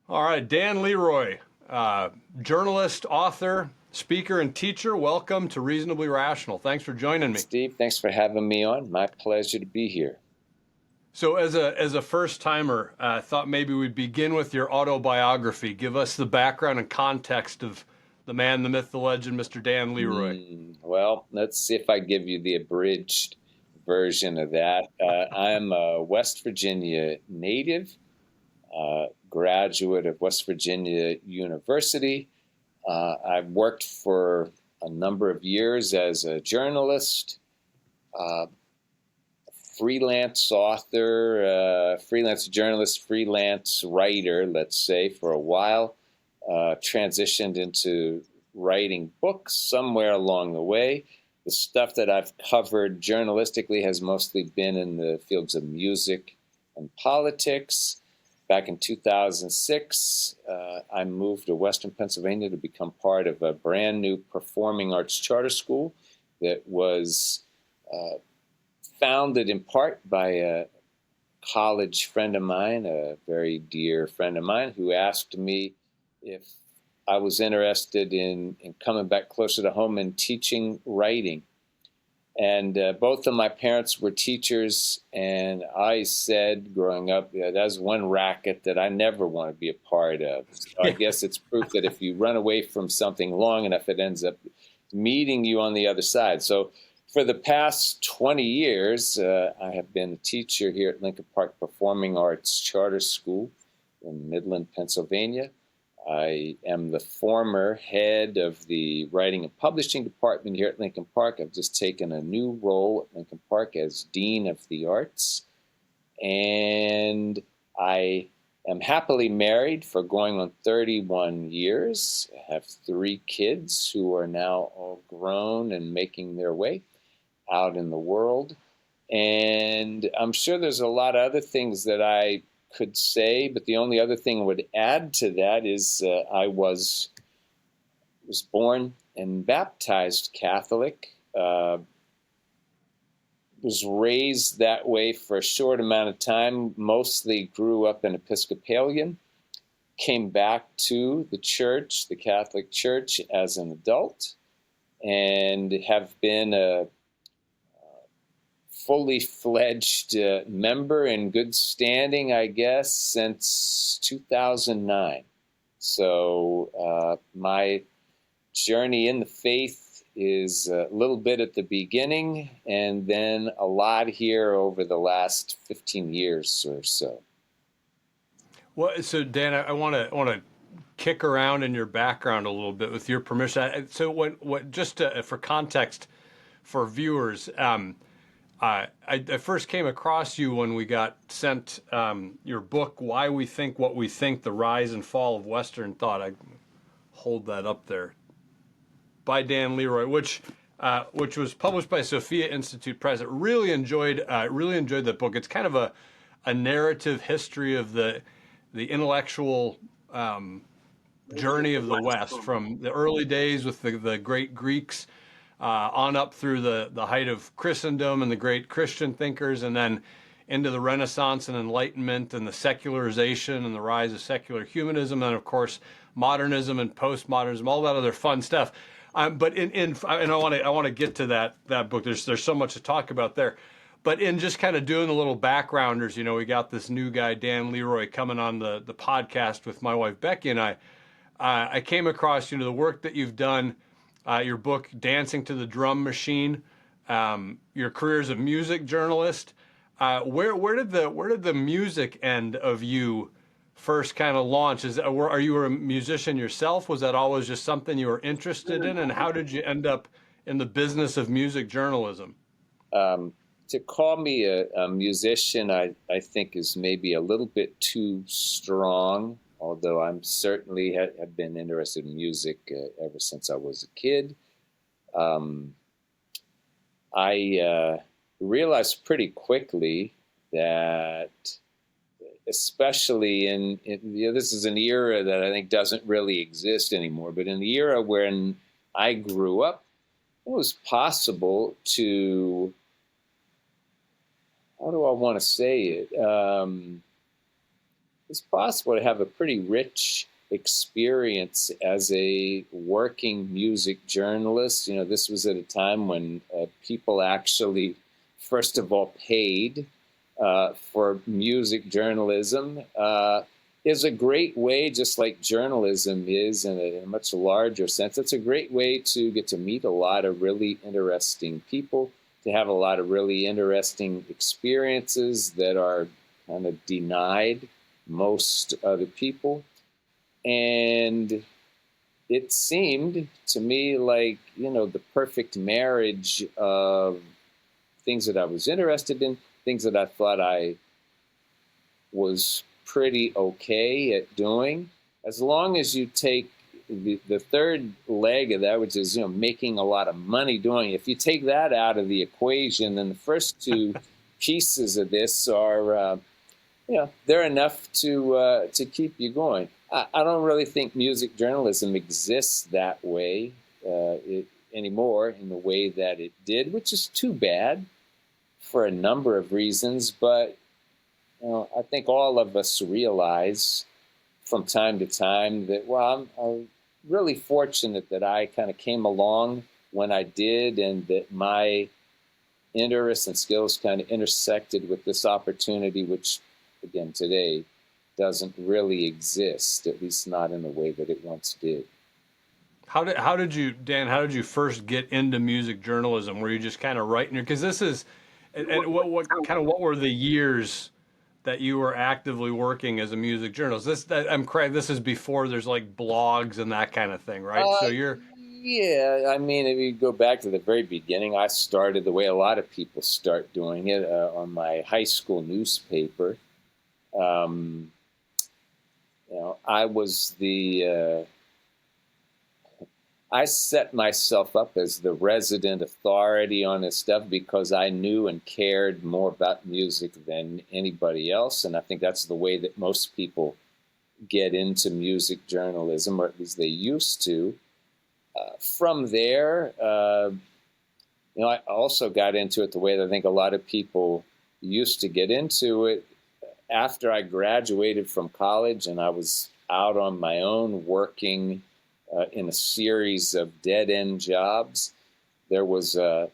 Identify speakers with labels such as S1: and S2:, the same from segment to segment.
S1: All right, Dan Leroy, journalist, author, speaker, and teacher. Welcome to Reasonably Rational. Thanks for joining me.
S2: Steve, thanks for having me on. My pleasure to be here.
S1: So, as a first timer, I thought maybe we'd begin with your autobiography. Give us the background and context of the man, the myth, the legend, Mr. Dan Leroy.
S2: Well, let's see if I give you the abridged version of that. I'm a West Virginia native, graduate of West Virginia University. I've worked for a number of years as a journalist, freelance author, freelance journalist, freelance writer, let's say, for a while. Transitioned into writing books somewhere along the way. The stuff that I've covered journalistically has mostly been in the fields of music and politics. Back in 2006, I moved to Western Pennsylvania to become part of a brand new performing arts charter school that was founded in part by a college friend of mine, a very dear friend of mine, who asked me if I was interested in coming back closer to home and teaching writing. And both of my parents were teachers, and I said growing up, yeah, that's one racket that I never want to be a part of. So I guess it's proof that if you run away from something long enough, it ends up meeting you on the other side. So for the past 20 years, I have been a teacher here at Lincoln Park Performing Arts Charter School in Midland, Pennsylvania. I am the former head of the writing and publishing department here at Lincoln Park. I've just taken a new role at Lincoln Park as Dean of the Arts. And I am happily married for going on 31 years. I have 3 kids who are now all grown and making their way out in the world. And I'm sure there's a lot of other things that I could say, but the only other thing I would add to that is I was born and baptized Catholic, was raised that way for a short amount of time, mostly grew up an Episcopalian, came back to the church, the Catholic Church, as an adult, and have been a fully fledged member in good standing, I guess, since 2009. So my journey in the faith is a little bit at the beginning and then a lot here over the last 15 years or so.
S1: Well, so Dan, I want to kick around in your background a little bit with your permission. So, for context for viewers. I first came across you when we got sent your book, Why We Think What We Think, The Rise and Fall of Western Thought. I hold that up there. By Dan Leroy, which was published by Sophia Institute Press. I really enjoyed that book. It's kind of a narrative history of the intellectual journey of the West, from the early days with the great Greeks on up through the height of Christendom and the great Christian thinkers, and then into the Renaissance and Enlightenment and the secularization and the rise of secular humanism, and of course modernism and postmodernism, all that other fun stuff. But and I want to get to that book. There's so much to talk about there. But in just kind of doing the little backgrounders, we got this new guy, Dan Leroy, coming on the podcast with my wife Becky and I came across the work that you've done. Your book, Dancing to the Drum Machine, your career as a music journalist. Where did the music end of you first kind of launch? Are you a musician yourself? Was that always just something you were interested in? And how did you end up in the business of music journalism?
S2: To call me a musician, I think is maybe a little bit too strong. Although I'm certainly have been interested in music ever since I was a kid. I realized pretty quickly that, especially in this is an era that I think doesn't really exist anymore, but in the era when I grew up, it was possible to, how do I want to say it? it's possible to have a pretty rich experience as a working music journalist. This was at a time when people actually, first of all, paid for music journalism. Is a great way, just like journalism is in a much larger sense. It's a great way to get to meet a lot of really interesting people, to have a lot of really interesting experiences that are kind of denied most other people. And it seemed to me like, the perfect marriage of things that I was interested in, things that I thought I was pretty okay at doing. As long as you take the third leg of that, which is, making a lot of money doing it, if you take that out of the equation, then the first two pieces of this are, they're enough to keep you going. I don't really think music journalism exists that way anymore in the way that it did, which is too bad for a number of reasons. But I think all of us realize from time to time that, well, I'm really fortunate that I kind of came along when I did, and that my interests and skills kind of intersected with this opportunity, which, again, today doesn't really exist, at least not in the way that it once did.
S1: How did you, Dan? How did you first get into music journalism? Were you just kind of writing? Because this is, and what were the years that you were actively working as a music journalist? I'm correct. This is before there's like blogs and that kind of thing, right?
S2: Uh,
S1: So you're
S2: yeah, I mean, if you go back to the very beginning, I started the way a lot of people start doing it on my high school newspaper. Um, I was I set myself up as the resident authority on this stuff because I knew and cared more about music than anybody else. And I think that's the way that most people get into music journalism, or at least they used to. From there, I also got into it the way that I think a lot of people used to get into it. After I graduated from college and I was out on my own working in a series of dead-end jobs, there was an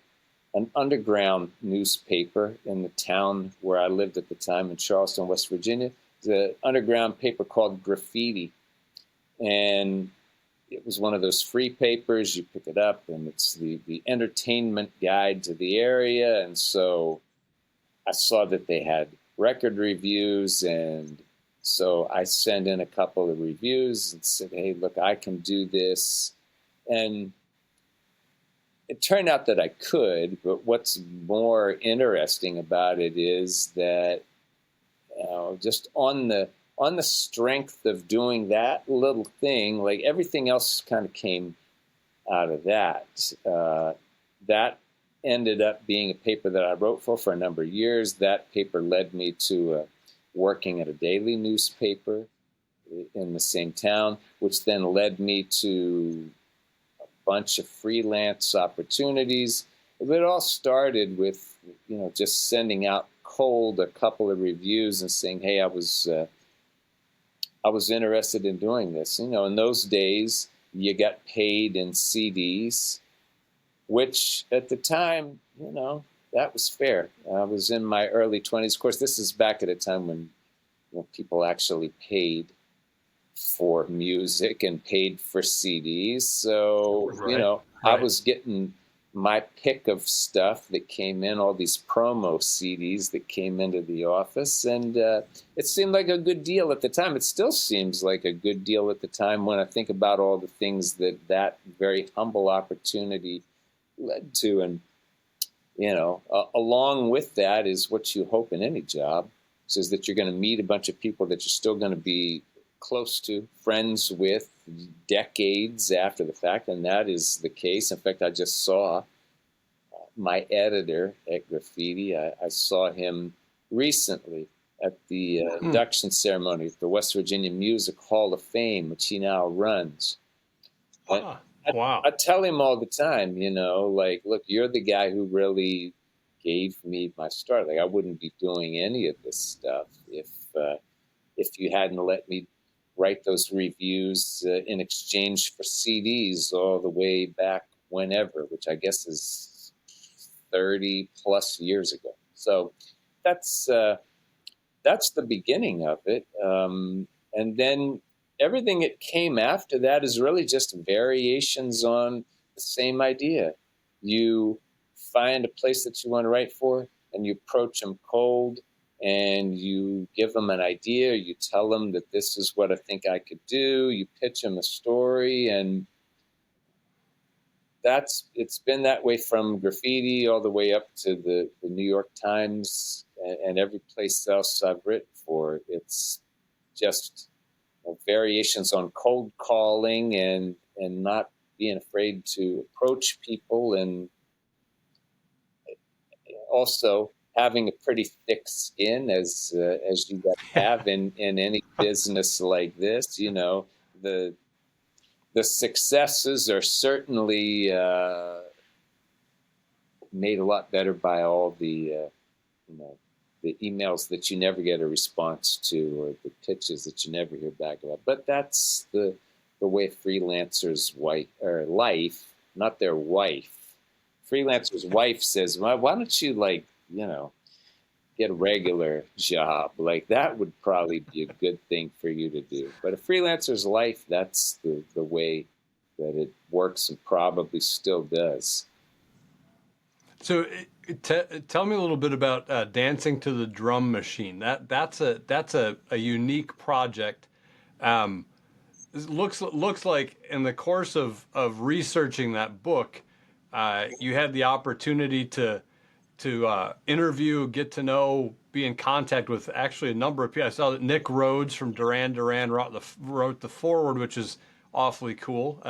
S2: underground newspaper in the town where I lived at the time in Charleston, West Virginia. The underground paper called Graffiti. And it was one of those free papers. You pick it up, and it's the entertainment guide to the area. And so I saw that they had record reviews, and so I sent in a couple of reviews and said, hey, look, I can do this. And it turned out that I could, but what's more interesting about it is that just on the strength of doing that little thing, like everything else kind of came out of that. That ended up being a paper that I wrote for a number of years. That paper led me to working at a daily newspaper in the same town, which then led me to a bunch of freelance opportunities. It all started with, just sending out cold a couple of reviews and saying, hey, I was interested in doing this. In those days, you got paid in CDs, which at the time, that was fair. I was in my early 20s. Of course, this is back at a time when people actually paid for music and paid for CDs. So,
S1: right.
S2: I was getting my pick of stuff that came in, all these promo CDs that came into the office. And it seemed like a good deal at the time. It still seems like a good deal at the time when I think about all the things that very humble opportunity led to. And, along with that is what you hope in any job, is that you're going to meet a bunch of people that you're still going to be close to, friends with, decades after the fact, and that is the case. In fact, I just saw my editor at Graffiti. I saw him recently at the induction ceremony at the West Virginia Music Hall of Fame, which he now runs.
S1: Ah, wow.
S2: I tell him all the time, like, look, you're the guy who really gave me my start. Like, I wouldn't be doing any of this stuff if if you hadn't let me write those reviews in exchange for CDs all the way back whenever, which I guess is 30 plus years ago. So that's the beginning of it. And then everything that came after that is really just variations on the same idea. You find a place that you want to write for, and you approach them cold, and you give them an idea. You tell them that this is what I think I could do. You pitch them a story, and it's been that way from graffiti all the way up to the New York Times and every place else I've written for. It's just variations on cold calling and not being afraid to approach people, and also having a pretty thick skin as you got to have in any business like this. You know, the successes are certainly made a lot better by all the the emails that you never get a response to, or the pitches that you never hear back about. But that's the way freelancers' wife or life, not their wife. Freelancer's wife says, "Well, why don't you get a regular job? Like that would probably be a good thing for you to do." But a freelancer's life, that's the way that it works and probably still does.
S1: So tell me a little bit about dancing to the drum machine. That's a unique project. Um, it looks like in the course of researching that book, you had the opportunity to interview, get to know, be in contact with actually a number of people. I saw that Nick Rhodes from Duran Duran wrote the foreword, which is awfully cool.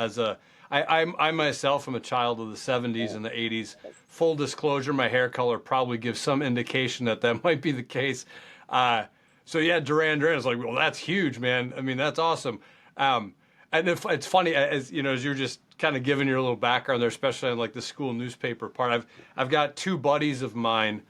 S1: I myself am a child of the 70s and the 80s. Full disclosure, my hair color probably gives some indication that might be the case. So yeah, Duran Duran is like, well, that's huge, man. I mean, that's awesome. And if, it's funny, as you know, as you're just kind of giving your little background there, especially on like the school newspaper part. I've got two buddies of mine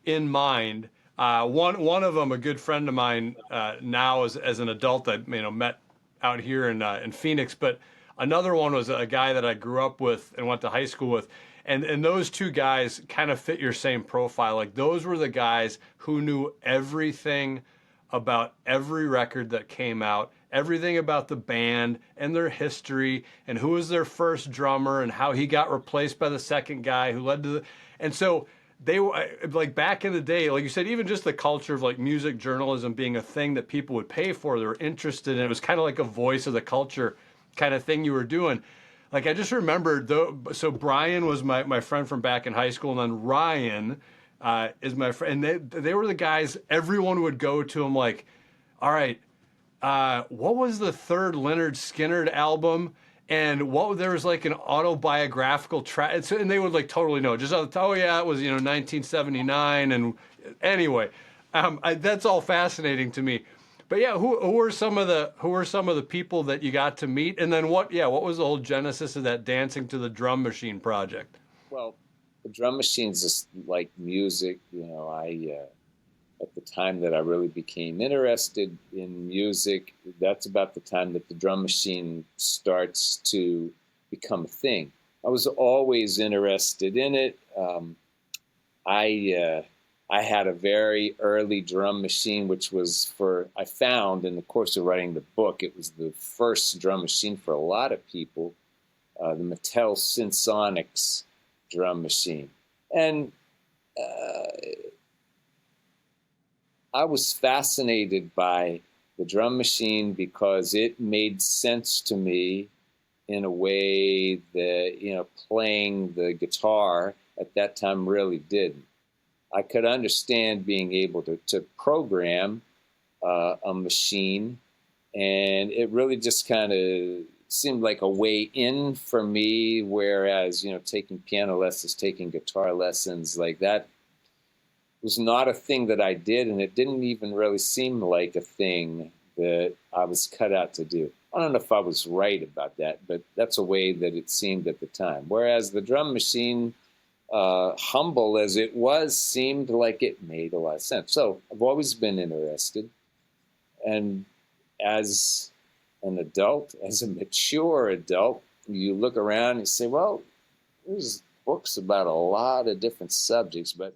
S1: in mind. One of them, a good friend of mine now as an adult that met out here in Phoenix, but another one was a guy that I grew up with and went to high school with. And those two guys kind of fit your same profile. Like those were the guys who knew everything about every record that came out, everything about the band and their history and who was their first drummer and how he got replaced by the second guy who led to the. And so they were like back in the day, like you said, even just the culture of like music journalism being a thing that people would pay for, they were interested in. It was kind of like a voice of the culture kind of thing you were doing. Like I just remembered though, so Brian was my friend from back in high school, and then Ryan is my friend. And they were the guys, everyone would go to them like, all right, what was the third Leonard Skinner album? And there was like an autobiographical track, and they would like totally know. Just oh yeah, it was 1979, and anyway, that's all fascinating to me. But yeah, who are some of the people that you got to meet, and then what was the whole genesis of that Dancing to the Drum Machine project?
S2: Well, the drum machine's just like music. I at the time that I really became interested in music, that's about the time that the drum machine starts to become a thing. I was always interested in it. I had a very early drum machine, which I found in the course of writing the book. It was the first drum machine for a lot of people, the Mattel Synsonics drum machine. And I was fascinated by the drum machine because it made sense to me in a way that, playing the guitar at that time really didn't. I could understand being able to program a machine, and it really just kind of seemed like a way in for me, whereas, taking piano lessons, taking guitar lessons, like that was not a thing that I did, and it didn't even really seem like a thing that I was cut out to do. I don't know if I was right about that, but that's a way that it seemed at the time. Whereas the drum machine, humble as it was, seemed like it made a lot of sense. So I've always been interested. And as an adult, as a mature adult, you look around and you say, well, there's books about a lot of different subjects, but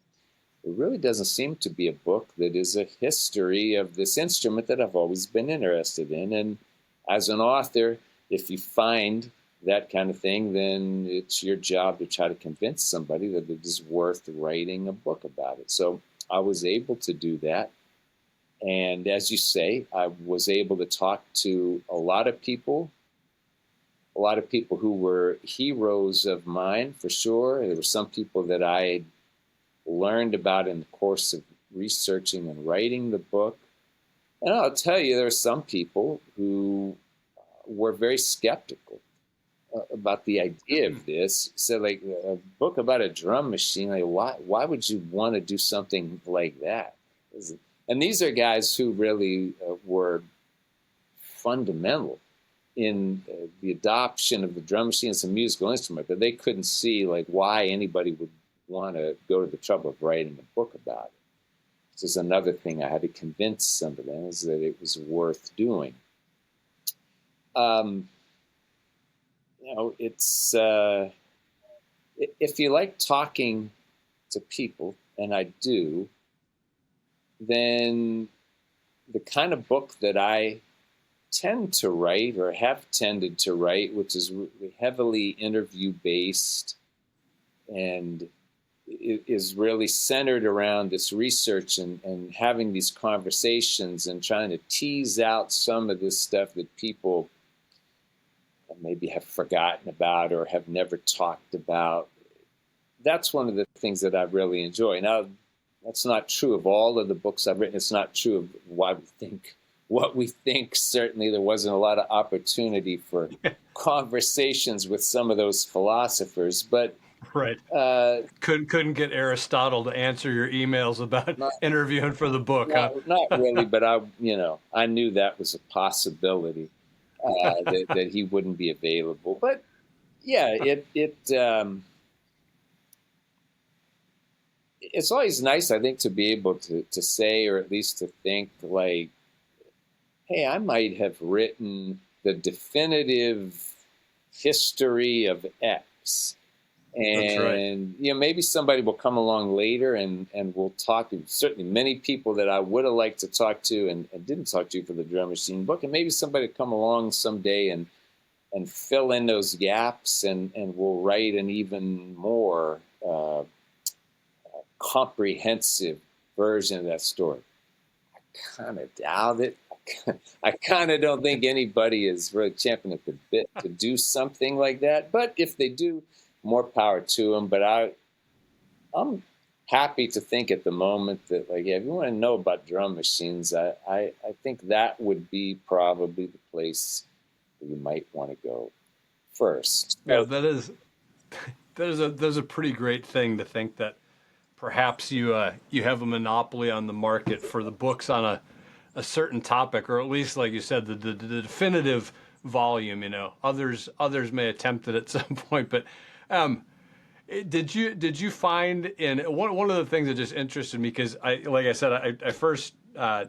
S2: there really doesn't seem to be a book that is a history of this instrument that I've always been interested in. And as an author, if you find that kind of thing, then it's your job to try to convince somebody that it is worth writing a book about it. So I was able to do that. And as you say, I was able to talk to a lot of people who were heroes of mine, for sure. There were some people that I learned about in the course of researching and writing the book. And I'll tell you, there are some people who were very skeptical about the idea of this. So, like, a book about a drum machine, like, why would you want to do something like that? And these are guys who really were fundamental in the adoption of the drum machine as a musical instrument, but they couldn't see like why anybody would want to go to the trouble of writing a book about it. This is another thing I had to convince some of them, is that it was worth doing. It's if you like talking to people, and I do, then the kind of book that I tend to write, or have tended to write, which is heavily interview based and is really centered around this research and having these conversations and trying to tease out some of this stuff that people maybe have forgotten about or have never talked about. That's one of the things that I really enjoy. Now, that's not true of all of the books I've written. It's not true of what we think. Certainly, there wasn't a lot of opportunity for conversations with some of those philosophers, but
S1: Right. Couldn't get Aristotle to answer your emails about
S2: not,
S1: interviewing for the book, huh?
S2: not really. But I knew that was a possibility, that he wouldn't be available. But yeah, it's always nice, I think, to be able to say, or at least to think, like, hey, I might have written the definitive history of X.
S1: That's right.
S2: And maybe somebody will come along later and we'll talk to, certainly many people that I would have liked to talk to and didn't talk to for the drum machine book. And maybe somebody will come along someday and fill in those gaps, and we'll write an even more comprehensive version of that story. I kind of doubt it. I kind of don't think anybody is really champing at the bit to do something like that. But if they do, more power to them. But I'm happy to think at the moment that, like, if you want to know about drum machines, I think that would be probably the place where you might want to go first.
S1: Yeah, that is a pretty great thing to think that perhaps you have a monopoly on the market for the books on a certain topic, or at least, like you said, the definitive volume. Others may attempt it at some point, but did you find, in one of the things that just interested me, because like I said, I first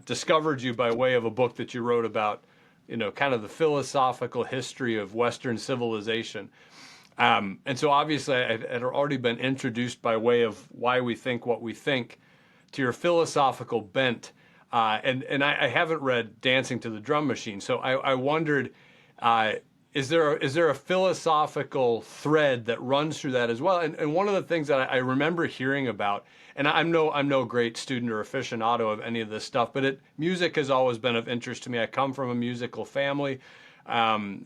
S1: discovered you by way of a book that you wrote about, kind of the philosophical history of Western civilization. And so obviously I had already been introduced by way of why we think what we think to your philosophical bent. And I haven't read Dancing to the Drum Machine. So I wondered, is there a philosophical thread that runs through that as well? And one of the things that I remember hearing about, and I'm no great student or aficionado of any of this stuff, but music has always been of interest to me. I come from a musical family. I'm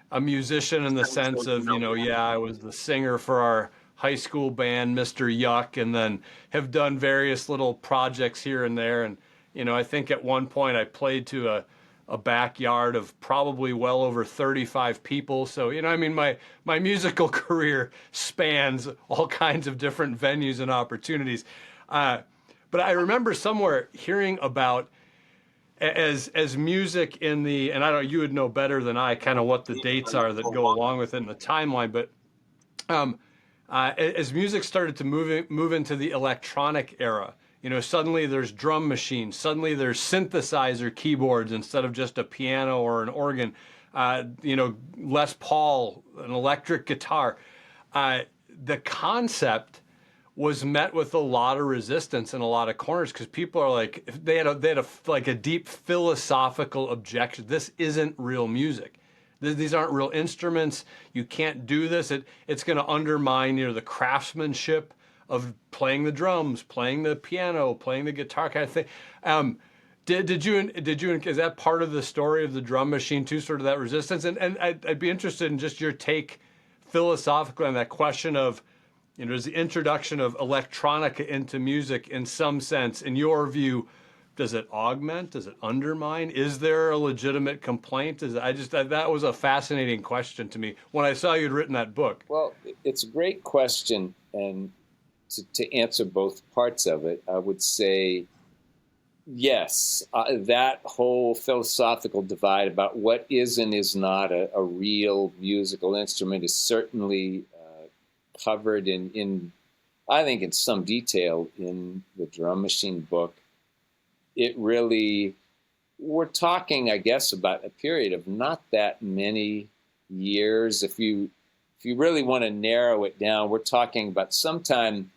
S1: a musician in the sense of, I was the singer for our high school band, Mr. Yuck, and then have done various little projects here and there. And, I think at one point I played to a backyard of probably well over 35 people. So, my musical career spans all kinds of different venues and opportunities. But I remember somewhere hearing about, as music in the, and I don't, you would know better than I kind of what the dates are that go along with it in the timeline, but as music started to move into the electronic era, Suddenly there's drum machines. Suddenly there's synthesizer keyboards instead of just a piano or an organ. Les Paul, an electric guitar. The concept was met with a lot of resistance in a lot of corners because people are like, they had a deep philosophical objection. This isn't real music. These aren't real instruments. You can't do this. It's going to undermine the craftsmanship of playing the drums, playing the piano, playing the guitar, kind of thing. Did you is that part of the story of the drum machine too, sort of that resistance? And I'd be interested in just your take philosophically on that question of, there's the introduction of electronica into music in some sense. In your view, does it augment? Does it undermine? Is there a legitimate complaint? That was a fascinating question to me when I saw you'd written that book.
S2: Well, it's a great question, and to answer both parts of it, I would say yes. That whole philosophical divide about what is and is not a real musical instrument is certainly covered in, I think, in some detail in the Drum Machine book. It really, we're talking, I guess, about a period of not that many years. If you really want to narrow it down, we're talking about sometime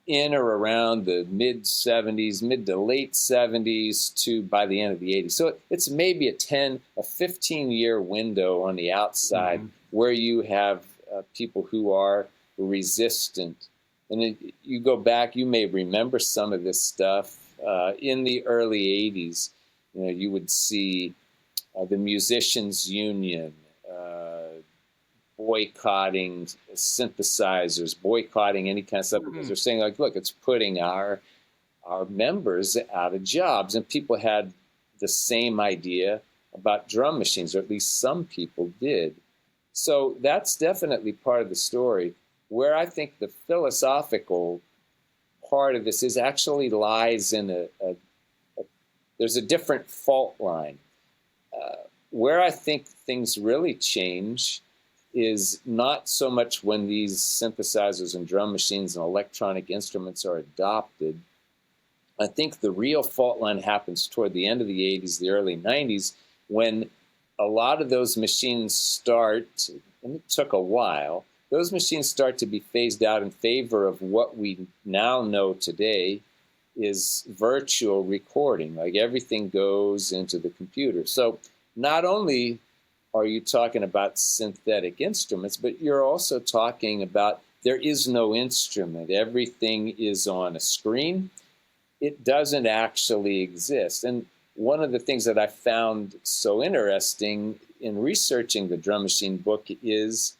S2: in or around the mid to late 70s to by the end of the 80s. So it's maybe a 15-year window on the outside where you have people who are resistant. And you go back, you may remember some of this stuff. In the early 80s, you would see the Musicians Union boycotting synthesizers, boycotting any kind of stuff, because they're saying, like, look, it's putting our members out of jobs. And people had the same idea about drum machines, or at least some people did. So that's definitely part of the story. Where I think the philosophical part of this is actually lies in there's a different fault line. Where I think things really change is not so much when these synthesizers and drum machines and electronic instruments are adopted. I think the real fault line happens toward the end of the 80s, the early 90s, when a lot of those machines start, and it took a while, those machines start to be phased out in favor of what we now know today is virtual recording. Like, everything goes into the computer. So not only are you talking about synthetic instruments, but you're also talking about there is no instrument. Everything is on a screen. It doesn't actually exist. And one of the things that I found so interesting in researching the Drum Machine book is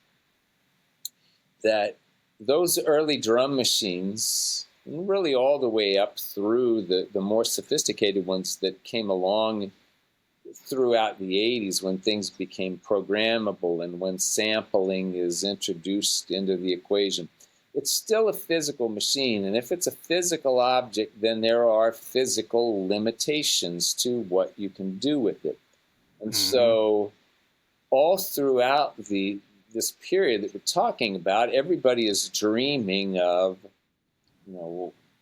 S2: that those early drum machines, really all the way up through the more sophisticated ones that came along throughout the 80s, when things became programmable and when sampling is introduced into the equation, it's still a physical machine. And if it's a physical object, then there are physical limitations to what you can do with it. And so all throughout this period that we're talking about, everybody is dreaming of,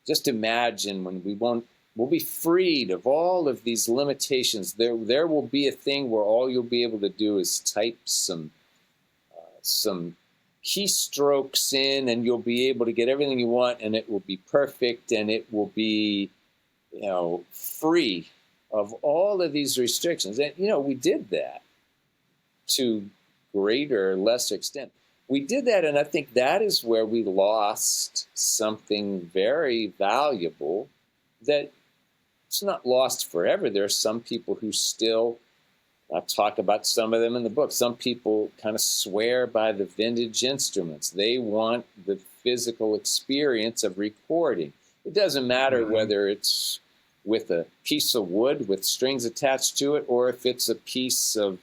S2: just imagine when we'll be freed of all of these limitations. There will be a thing where all you'll be able to do is type some keystrokes in, and you'll be able to get everything you want, and it will be perfect, and it will be, free of all of these restrictions. And, we did that to greater or lesser extent. We did that, and I think that is where we lost something very valuable that it's not lost forever. There are some people who still, I talk about some of them in the book, some people kind of swear by the vintage instruments. They want the physical experience of recording. It doesn't matter whether it's with a piece of wood with strings attached to it, or if it's a piece of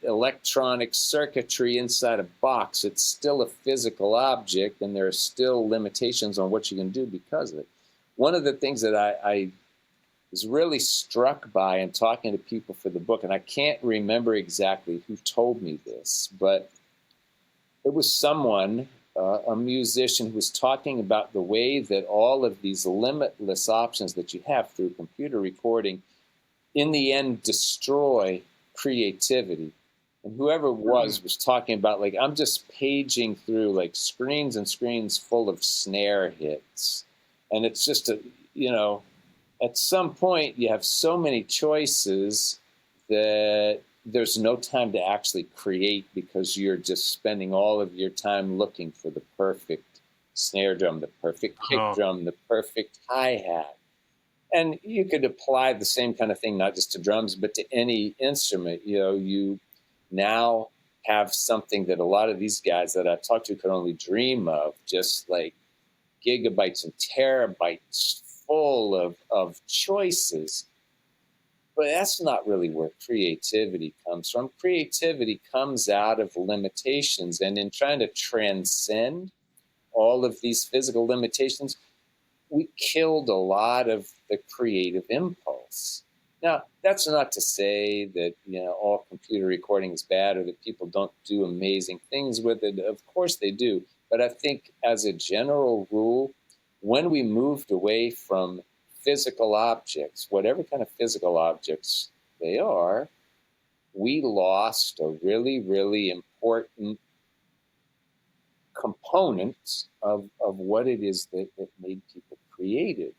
S2: electronic circuitry inside a box. It's still a physical object, and there are still limitations on what you can do because of it. One of the things that I was really struck by in talking to people for the book, and I can't remember exactly who told me this, but it was someone a musician who was talking about the way that all of these limitless options that you have through computer recording in the end destroy creativity. And whoever it was talking about, like, I'm just paging through like screens and screens full of snare hits. And it's just at some point you have so many choices that there's no time to actually create because you're just spending all of your time looking for the perfect snare drum, the perfect kick
S1: Oh,
S2: drum, the perfect hi-hat. And you could apply the same kind of thing, not just to drums, but to any instrument. You now have something that a lot of these guys that I've talked to could only dream of, just like gigabytes and terabytes full of choices. But that's not really where creativity comes from. Creativity comes out of limitations. And in trying to transcend all of these physical limitations, we killed a lot of the creative impulse. Now, that's not to say that all computer recording is bad or that people don't do amazing things with it. Of course they do. But I think as a general rule, when we moved away from physical objects, whatever kind of physical objects they are, we lost a really, really important component of what it is that made people creative.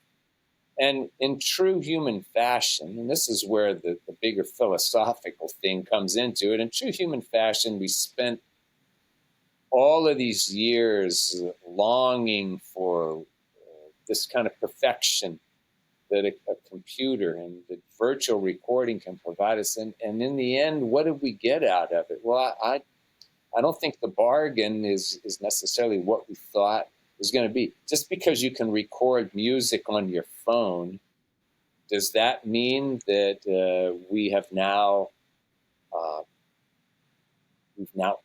S2: And in true human fashion, and this is where the bigger philosophical thing comes into it, in true human fashion, we spent all of these years longing for this kind of perfection that a computer and the virtual recording can provide us. And in the end, what did we get out of it? Well, I don't think the bargain is necessarily what we thought it was going to be. Just because you can record music on your phone, does that mean that uh, we've now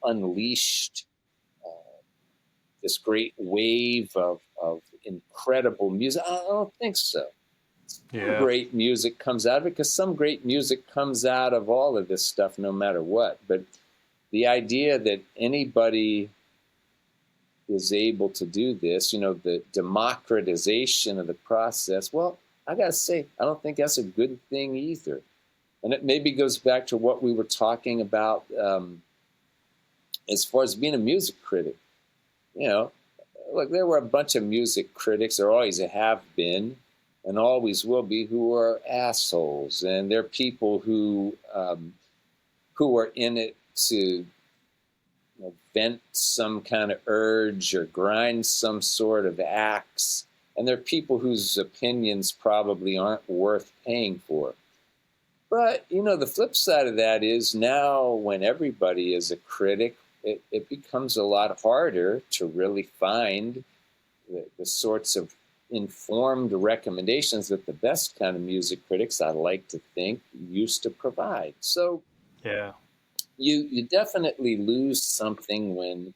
S2: unleashed this great wave of incredible music? I don't think so. Some
S1: yeah.
S2: great music comes out of it because some great music comes out of all of this stuff, no matter what. But the idea that anybody is able to do this, the democratization of the process, well, I got to say, I don't think that's a good thing either. And it maybe goes back to what we were talking about as far as being a music critic. You know, Look, there were a bunch of music critics, there always have been, and always will be, who are assholes. And they're people who are in it to vent some kind of urge or grind some sort of axe. And they're people whose opinions probably aren't worth paying for. But, the flip side of that is now when everybody is a critic, it becomes a lot harder to really find the sorts of informed recommendations that the best kind of music critics, I like to think, used to provide. So
S1: Yeah.
S2: you definitely lose something when,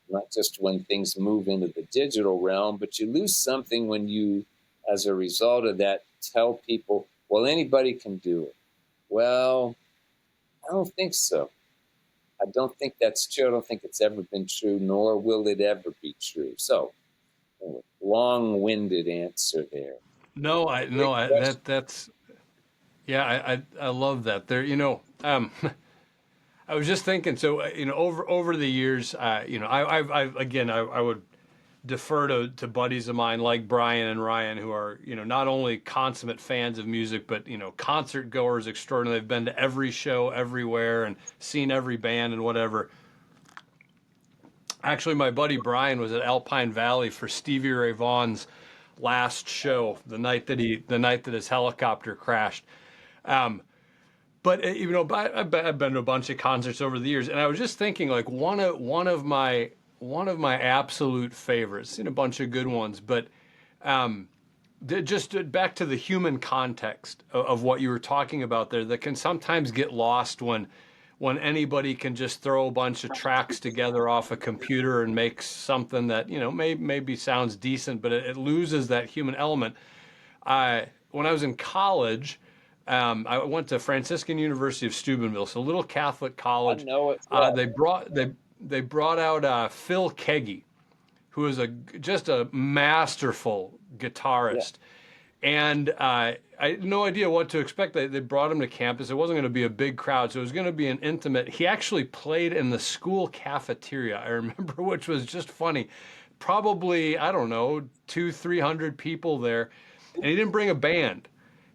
S2: not just when things move into the digital realm, but you lose something when you, as a result of that, tell people, well, anybody can do it. Well, I don't think so. I don't think that's true. I don't think it's ever been true, nor will it ever be true. So, long-winded answer there.
S1: No,
S2: Great question.
S1: that's yeah, I love that. I was just thinking. So, over the years, I would defer to buddies of mine like Brian and Ryan, who are not only consummate fans of music, but concert goers extraordinary. They've been to every show everywhere and seen every band and whatever. Actually, my buddy Brian was at Alpine Valley for Stevie Ray Vaughan's last show, the night that his helicopter crashed. Um, but I've been to a bunch of concerts over the years, and I was just thinking, like, one of my absolute favorites, seen a bunch of good ones, but um, just back to the human context of what you were talking about there, that can sometimes get lost when anybody can just throw a bunch of tracks together off a computer and make something that maybe sounds decent, but it loses that human element. When I was in college, I went to Franciscan University of Steubenville, so a little Catholic
S2: I
S1: college.
S2: know it well.
S1: They brought out Phil Keggy. who is just a masterful
S2: Yeah.
S1: guitarist. And I had no idea what to expect. They brought him to campus. It wasn't going to be a big crowd, so it was going to be an intimate. He actually played in the school cafeteria, I remember, which was just funny. Probably, I don't know, 300 people there. And he didn't bring a band.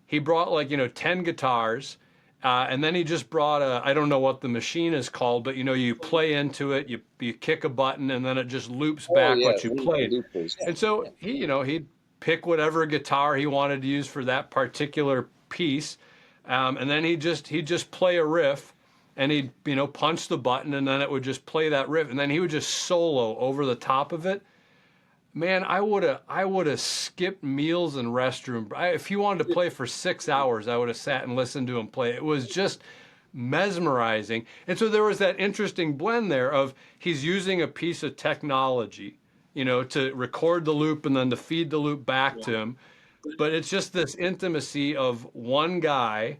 S1: He brought, like, 10 guitars. And then he just brought I don't know what the machine is called, but you play into it, you kick a button, and then it just loops
S2: Oh
S1: back
S2: yeah,
S1: what you played.
S2: loopers.
S1: And so
S2: Yeah.
S1: he'd pick whatever guitar he wanted to use for that particular piece, and then he'd just play a riff, and he'd punch the button, and then it would just play that riff, and then he would just solo over the top of it. Man, I would have skipped meals and restroom. If he wanted to play for 6 hours, I would have sat and listened to him play. It was just mesmerizing. And so there was that interesting blend there of he's using a piece of technology, to record the loop and then to feed the loop back to him. But it's just this intimacy of one guy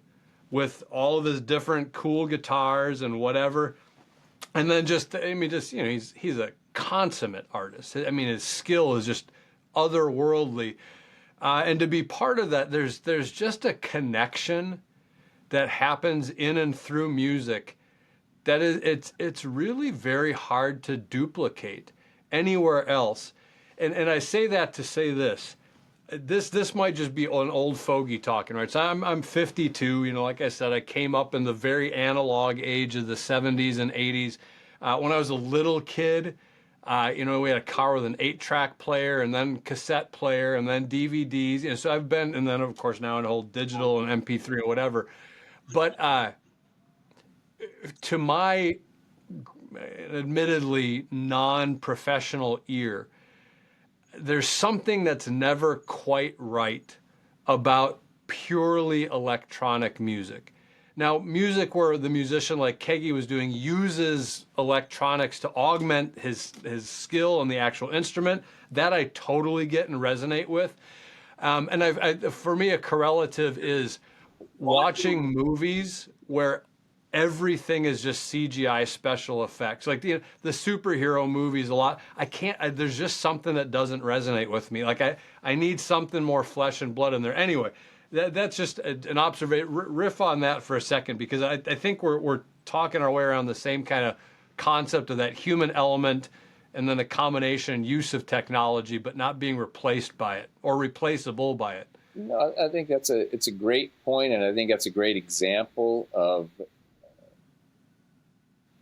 S1: with all of his different cool guitars and whatever. And then he's a consummate artist. I mean, his skill is just otherworldly. And to be part of that, there's just a connection that happens in and through music that it's really very hard to duplicate anywhere else. And I say that to say this. This might just be an old fogey talking, right? So I'm 52. Like I said, I came up in the very analog age of the 70s and 80s. When I was a little kid, we had a car with an 8-track player, and then cassette player, and then DVDs. So I've been, and then of course now in a whole digital and MP3 or whatever. But to my admittedly non-professional ear, there's something that's never quite right about purely electronic music. Now, music where the musician like Kegi was doing uses electronics to augment his skill on the actual instrument, that I totally get and resonate with. And for me, a correlative is watching movies where everything is just CGI special effects. Like the superhero movies a lot. There's just something that doesn't resonate with me. Like I need something more flesh and blood in there. Anyway, that's just an observation. Riff on that for a second, because I think we're talking our way around the same kind of concept of that human element, and then a combination use of technology, but not being replaced by it or replaceable by it.
S2: No, I think it's a great point, and I think that's a great example of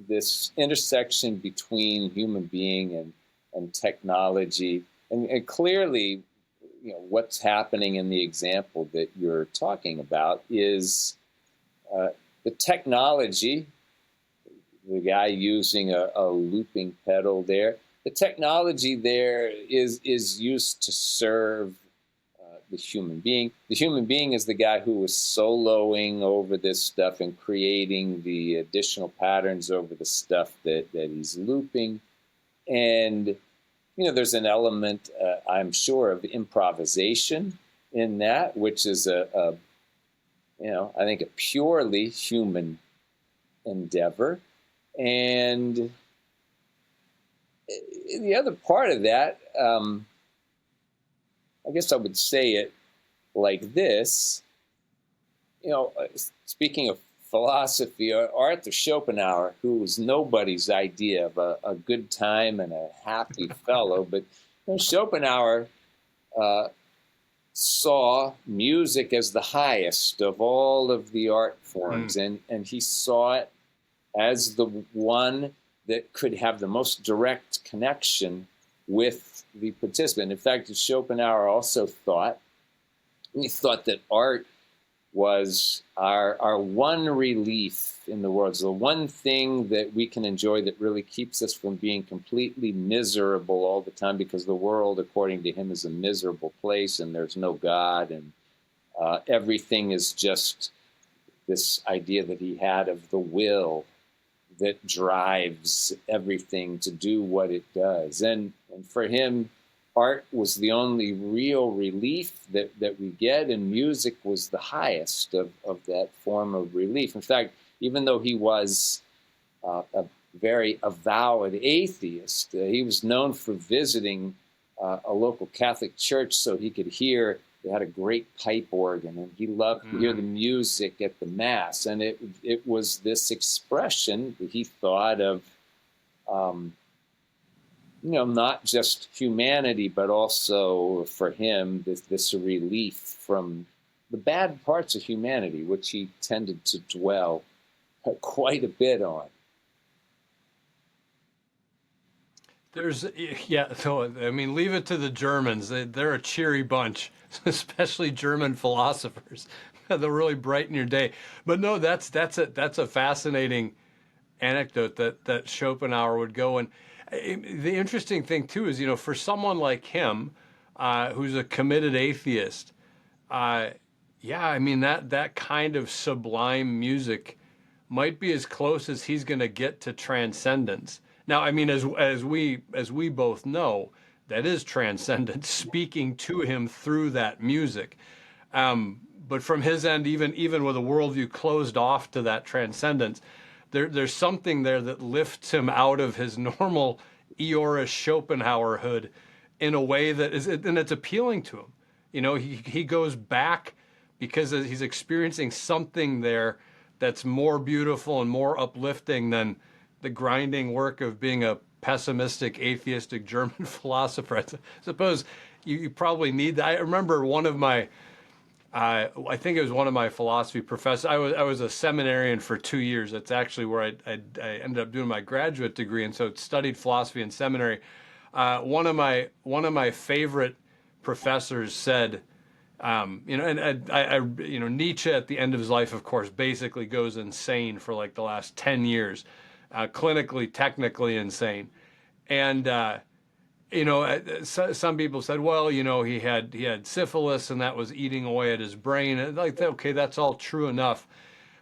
S2: this intersection between human being and technology. And clearly, what's happening in the example that you're talking about is the technology, the guy using a looping pedal there. The technology there is used to serve the human being. The human being is the guy who was soloing over this stuff and creating the additional patterns over the stuff that he's looping. And, there's an element, I'm sure, of improvisation in that, which is I think a purely human endeavor. And the other part of that, I guess I would say it like this. Speaking of philosophy, Arthur Schopenhauer, who was nobody's idea of a good time and a happy fellow, but Schopenhauer saw music as the highest of all of the art forms, and he saw it as the one that could have the most direct connection with the participant. In fact, Schopenhauer also thought that art was our one relief in the world. It's the one thing that we can enjoy that really keeps us from being completely miserable all the time, because the world, according to him, is a miserable place, and there's no God, and everything is just this idea that he had of the will that drives everything to do what it does. And for him, art was the only real relief that we get, and music was the highest of that form of relief. In fact, even though he was a very avowed atheist. He was known for visiting a local Catholic church so he could hear. They had a great pipe organ, and he loved to hear the music at the Mass. And it was this expression that he thought of, not just humanity, but also for him, this relief from the bad parts of humanity, which he tended to dwell quite a bit on.
S1: So, I mean, leave it to the Germans. They're a cheery bunch, especially German philosophers. They'll really brighten your day. But no, that's a fascinating anecdote that Schopenhauer would go. And the interesting thing too is, for someone like him, who's a committed atheist, I mean, that kind of sublime music might be as close as he's going to get to transcendence. Now, I mean, as we both know, that is transcendence, speaking to him through that music. But from his end, even with a worldview closed off to that transcendence, there's something there that lifts him out of his normal Eeyore Schopenhauerhood in a way that is, and it's appealing to him. He goes back because he's experiencing something there that's more beautiful and more uplifting than the grinding work of being a pessimistic, atheistic German philosopher. I suppose you probably need that. I remember one of my, I think it was one of my philosophy professors. I was a seminarian for 2 years. That's actually where I ended up doing my graduate degree, and so studied philosophy in seminary. One of my favorite professors said, Nietzsche at the end of his life, of course, basically goes insane for like the last 10 years, clinically, technically insane. And, some people said, well, he had syphilis and that was eating away at his brain. And like, okay, that's all true enough.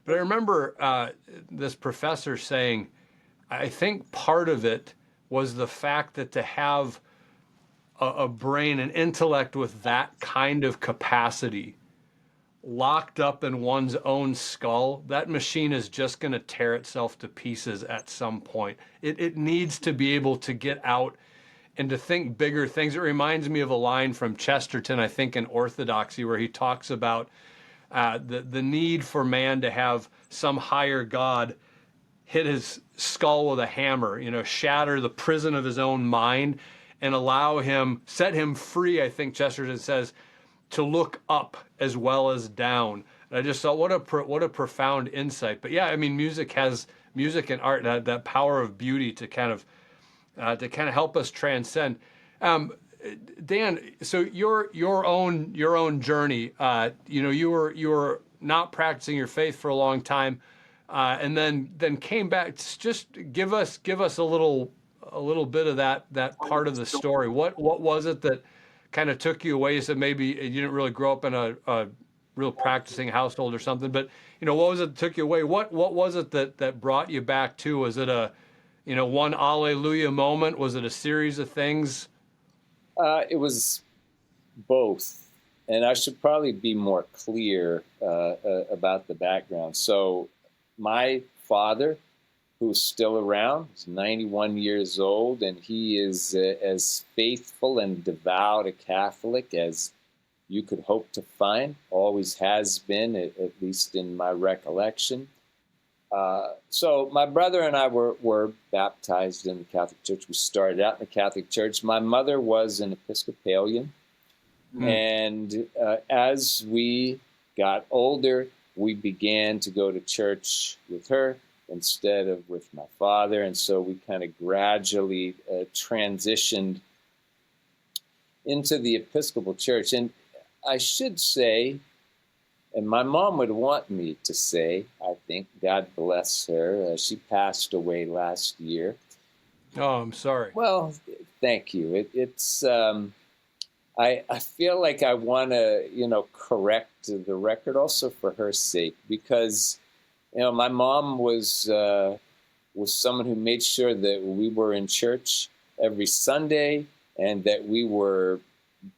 S1: But I remember this professor saying, I think part of it was the fact that to have a brain, an intellect with that kind of capacity locked up in one's own skull, that machine is just going to tear itself to pieces at some point. It needs to be able to get out and to think bigger things. It reminds me of a line from Chesterton, I think, in Orthodoxy, where he talks about the need for man to have some higher God hit his skull with a hammer, shatter the prison of his own mind and set him free, I think Chesterton says, to look up as well as down. And I just thought, what a profound insight. But yeah, I mean, music and art, that power of beauty to kind of help us transcend. Dan, so your own journey, you were not practicing your faith for a long time, and then came back. Just give us a little bit of that part of the story. What was it that kind of took you away? You said maybe you didn't really grow up in a real practicing household or something, but what was it that took you away? What was it that brought you back to? Was it one Alleluia moment? Was it a series of things?
S2: It was both, and I should probably be more clear about the background. So my father, who's still around, is 91 years old, and he is as faithful and devout a Catholic as you could hope to find, always has been, at least in my recollection. So my brother and I were baptized in the Catholic Church. We started out in the Catholic Church. My mother was an Episcopalian. And as we got older, we began to go to church with her instead of with my father. And so we kind of gradually transitioned into the Episcopal Church. And I should say, and my mom would want me to say, I think, God bless her. She passed away last year.
S1: Oh, I'm sorry.
S2: Well, thank you. I feel like I want to, correct the record also for her sake, because, my mom was someone who made sure that we were in church every Sunday and that we were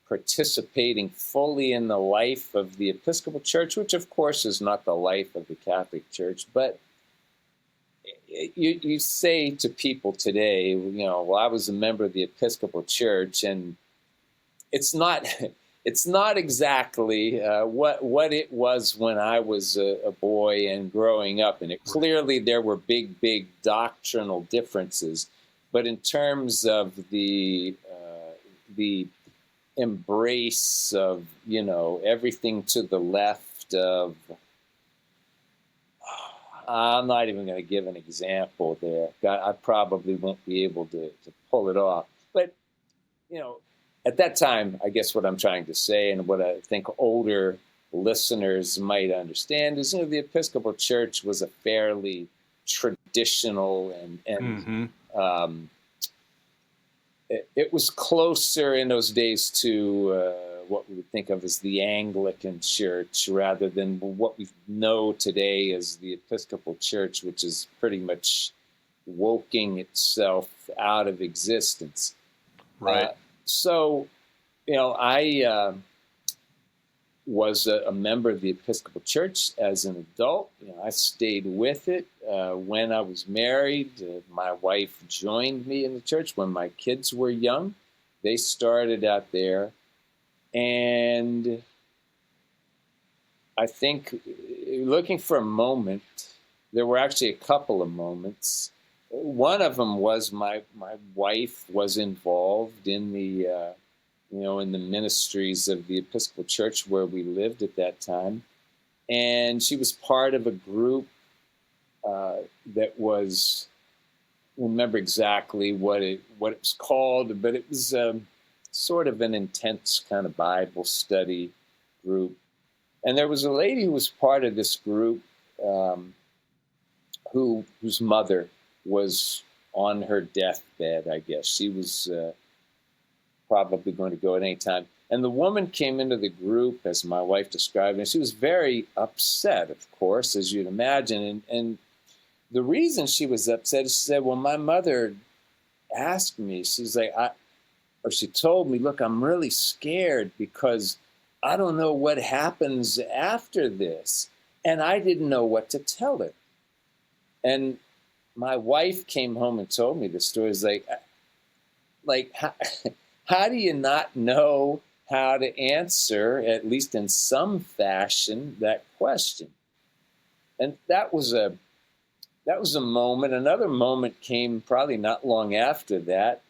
S2: participating fully in the life of the Episcopal Church, which of course is not the life of the Catholic Church. But you say to people today, well, I was a member of the Episcopal Church, and it's not it's not exactly what it was when I was a boy and growing up. And it clearly there were big doctrinal differences, but in terms of the embrace of everything to the left of, I'm not even going to give an example there. I probably won't be able to pull it off. But, at that time, I guess what I'm trying to say, and what I think older listeners might understand, is, the Episcopal Church was a fairly traditional and it was closer in those days to what we would think of as the Anglican Church, rather than what we know today as the Episcopal Church, which is pretty much woking itself out of existence.
S1: Right.
S2: So, I was a member of the Episcopal Church as an adult. I stayed with it. When I was married, my wife joined me in the church when my kids were young. They started out there. And I think, looking for a moment, there were actually a couple of moments. One of them was my wife was involved in the in the ministries of the Episcopal Church where we lived at that time, and she was part of a group that was, I don't remember exactly what it was called, but it was sort of an intense kind of Bible study group. And there was a lady who was part of this group whose mother was on her deathbed, I guess. She was probably going to go at any time. And the woman came into the group, as my wife described it, and she was very upset, of course, as you'd imagine. And the reason she was upset is, she said, well, my mother asked me, she's like, she told me, look, I'm really scared because I don't know what happens after this. And I didn't know what to tell her. And my wife came home and told me the story. It's like how do you not know how to answer, at least in some fashion, that question? And that was a moment. Another moment came probably not long after that.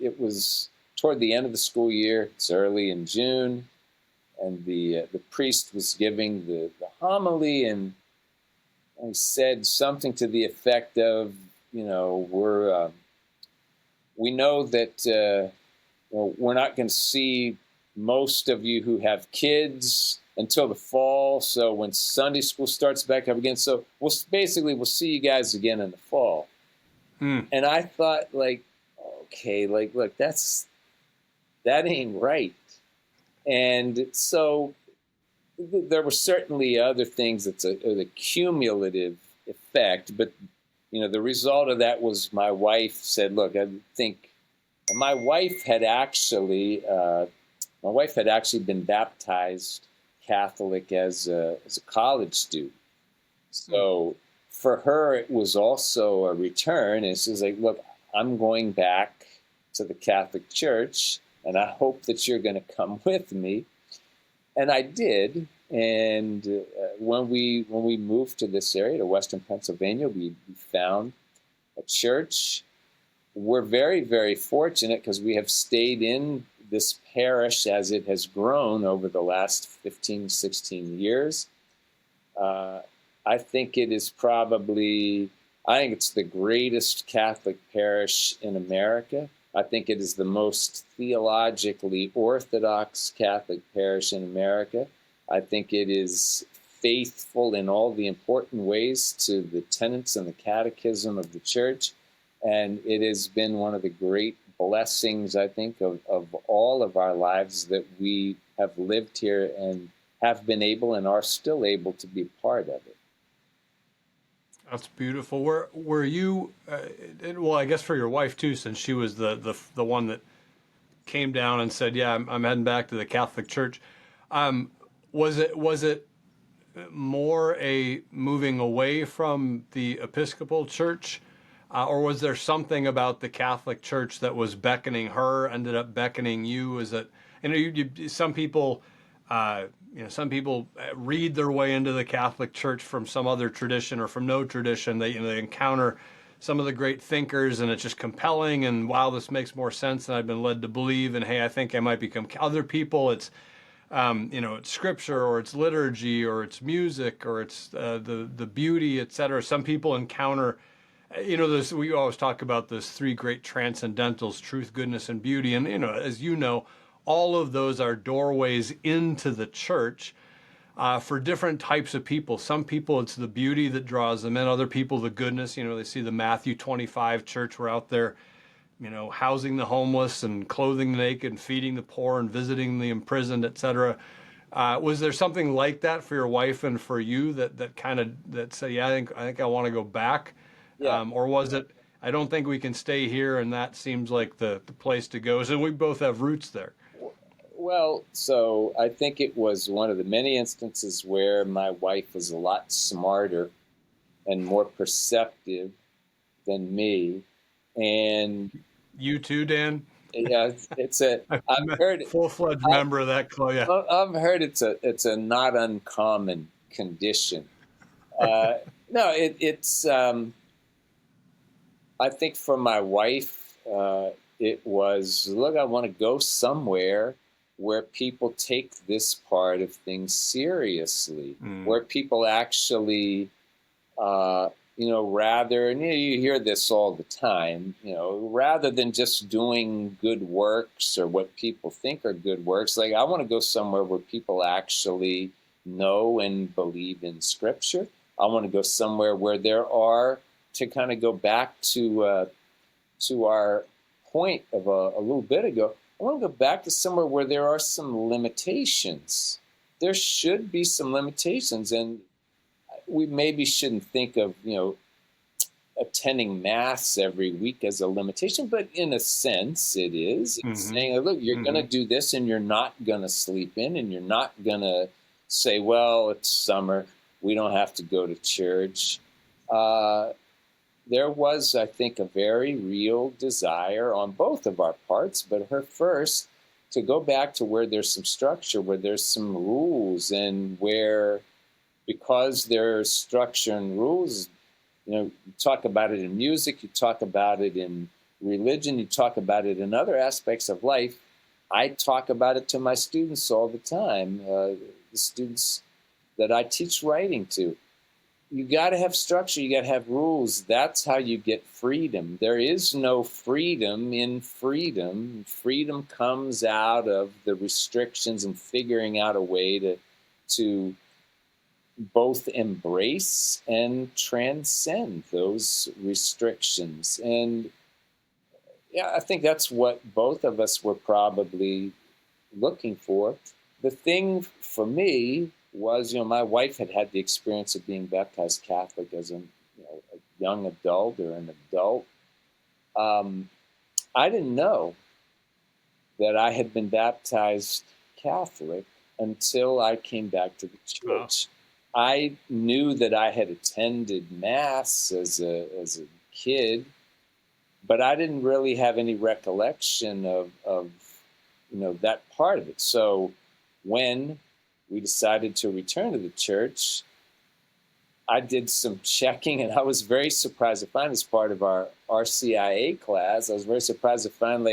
S2: It was toward the end of the school year. It's early in June, and the priest was giving the homily, and he said something to the effect of, we know that we're not going to see most of you who have kids until the fall. So when Sunday school starts back up again, so we'll see you guys again in the fall. And I thought, okay, look, that ain't right. And so there were certainly other things that's a cumulative effect, but the result of that was my wife said, look, I think my wife had actually been baptized Catholic as a college student. So for her, it was also a return. And she's like, look, I'm going back to the Catholic Church, and I hope that you're going to come with me. And I did. And when we moved to this area, to Western Pennsylvania, we found a church. We're very, very fortunate because we have stayed in this parish as it has grown over the last 15, 16 years. I think it's the greatest Catholic parish in America. I think it is the most theologically orthodox Catholic parish in America. I think it is faithful in all the important ways to the tenets and the catechism of the church. And it has been one of the great blessings, I think, of all of our lives that we have lived here and have been able and are still able to be part of it.
S1: That's beautiful. Were you? Well, I guess for your wife too, since she was the one that came down and said, "Yeah, I'm heading back to the Catholic Church." Was it more a moving away from the Episcopal Church, or was there something about the Catholic Church that was beckoning her, ended up beckoning you? Is it, some people, some people read their way into the Catholic Church from some other tradition or from no tradition. They encounter some of the great thinkers, and it's just compelling. And wow, this makes more sense than I've been led to believe. And hey, I think I might become. Other people, it's scripture, or it's liturgy, or it's music, or it's the beauty, etc. Some people encounter, we always talk about those three great transcendentals: truth, goodness, and beauty. And as you know, all of those are doorways into the church for different types of people. Some people, it's the beauty that draws them in. Other people, the goodness. They see the Matthew 25 church. We're out there, housing the homeless and clothing the naked and feeding the poor and visiting the imprisoned, etc. Was there something like that for your wife and for you that kind of that said, yeah, I think I want to go back,
S2: Yeah.
S1: or was it, I don't think we can stay here, and that seems like the place to go? So we both have roots there.
S2: Well, so I think it was one of the many instances where my wife was a lot smarter and more perceptive than me. And
S1: You too, Dan?
S2: yeah, I've heard it.
S1: Full-fledged
S2: I've,
S1: member of that club, yeah.
S2: I've heard it's a not uncommon condition. Uh, no, it's I think for my wife, it was, look, I want to go somewhere where people take this part of things seriously, where people actually, rather, and you hear this all the time, rather than just doing good works or what people think are good works, like I want to go somewhere where people actually know and believe in Scripture. I want to go somewhere where there are, to kind of go back to our point of a little bit ago, I want to go back to somewhere where there are some limitations. There should be some limitations, and we maybe shouldn't think of attending mass every week as a limitation, but in a sense, it is. It's saying, look, you're going to do this, and you're not going to sleep in, and you're not going to say, well, it's summer, we don't have to go to church. There was, I think, a very real desire on both of our parts, but her first, to go back to where there's some structure, where there's some rules, and where, because there's structure and rules, you talk about it in music, you talk about it in religion, you talk about it in other aspects of life. I talk about it to my students all the time, the students that I teach writing to. You got to have structure. You got to have rules. That's how you get freedom. There is no freedom in freedom. Freedom comes out of the restrictions and figuring out a way to both embrace and transcend those restrictions. And yeah, I think that's what both of us were probably looking for. The thing for me was, my wife had had the experience of being baptized Catholic as a young adult or an adult. I didn't know that I had been baptized Catholic until I came back to the church. Oh. I knew that I had attended Mass as a kid, but I didn't really have any recollection of that part of it. So when we decided to return to the church, I did some checking, and I was very surprised to find, as part of our RCIA class, I was very surprised to find,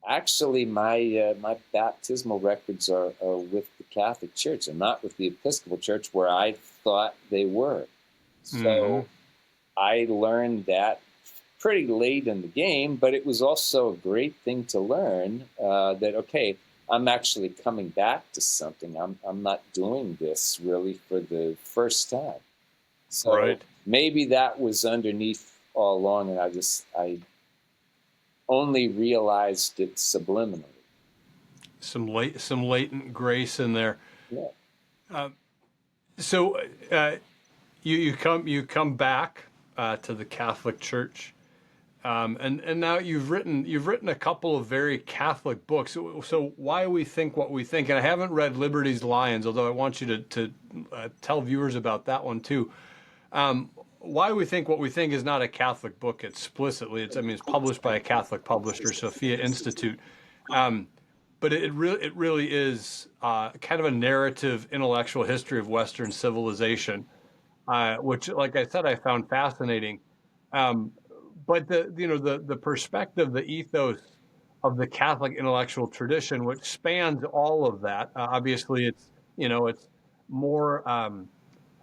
S2: actually, my baptismal records are with the Catholic Church and not with the Episcopal Church, where I thought they were. So I learned that pretty late in the game, but it was also a great thing to learn that, okay, I'm actually coming back to something. I'm not doing this really for the first time. So maybe that was underneath all along, and I only realized it subliminally.
S1: Some latent grace in there.
S2: Yeah.
S1: So you come back to the Catholic Church. And now you've written a couple of very Catholic books. So why we think what we think, and I haven't read Liberty's Lions, although I want you to tell viewers about that one too. Why we think what we think is not a Catholic book explicitly. It's published by a Catholic publisher, Sophia Institute. Um, but it really is kind of a narrative intellectual history of Western civilization, which, like I said, I found fascinating. Um, but the perspective, the ethos of the Catholic intellectual tradition, which spans all of that. Obviously, it's more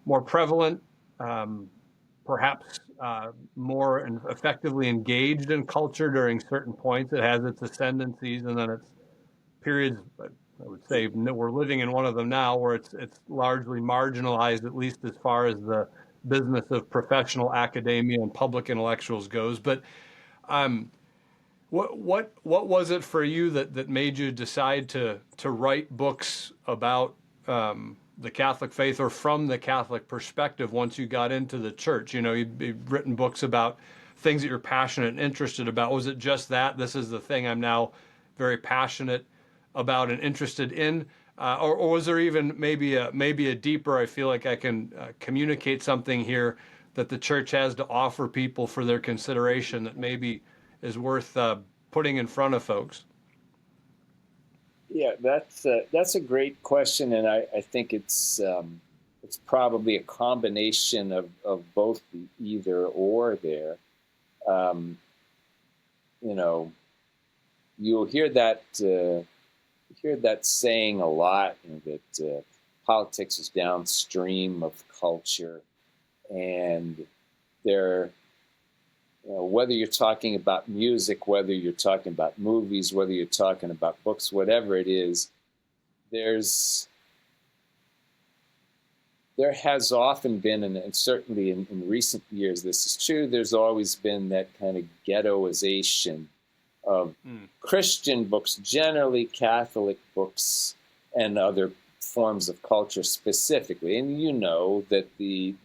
S1: more prevalent, um, perhaps more effectively engaged in culture during certain points. It has its ascendancies, and then its periods. But I would say we're living in one of them now, where it's largely marginalized, at least as far as the business of professional academia and public intellectuals goes. But um, what was it for you that made you decide to write books about the Catholic faith, or from the Catholic perspective, once you got into the church? You've written books about things that you're passionate and interested about. Was it just that this is the thing I'm now very passionate about and interested in, or was there even maybe a deeper? I feel like I can communicate something here that the church has to offer people for their consideration that maybe is worth putting in front of folks.
S2: Yeah, that's a great question, and I think it's probably a combination of both the either or there. Um, you know, you'll hear that saying a lot, that politics is downstream of culture, and there, whether you're talking about music, whether you're talking about movies, whether you're talking about books, whatever it is, there's there has often been, and certainly in recent years, this is true. There's always been that kind of ghettoization of
S1: Mm.
S2: Christian books, generally Catholic books, and other forms of culture specifically. And you know that the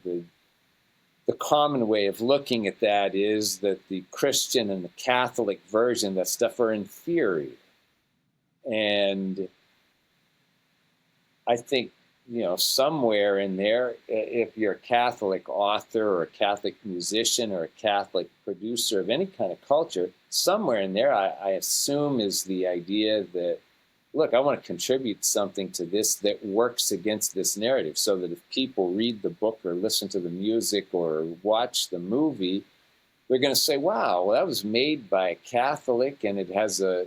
S2: common way of looking at that is that the Christian and the Catholic version, that stuff, are inferior. And I think, somewhere in there, if you're a Catholic author or a Catholic musician or a Catholic producer of any kind of culture, somewhere in there, I assume, is the idea that, look, I want to contribute something to this that works against this narrative, so that if people read the book or listen to the music or watch the movie, they're going to say, wow, well, that was made by a Catholic, and it has a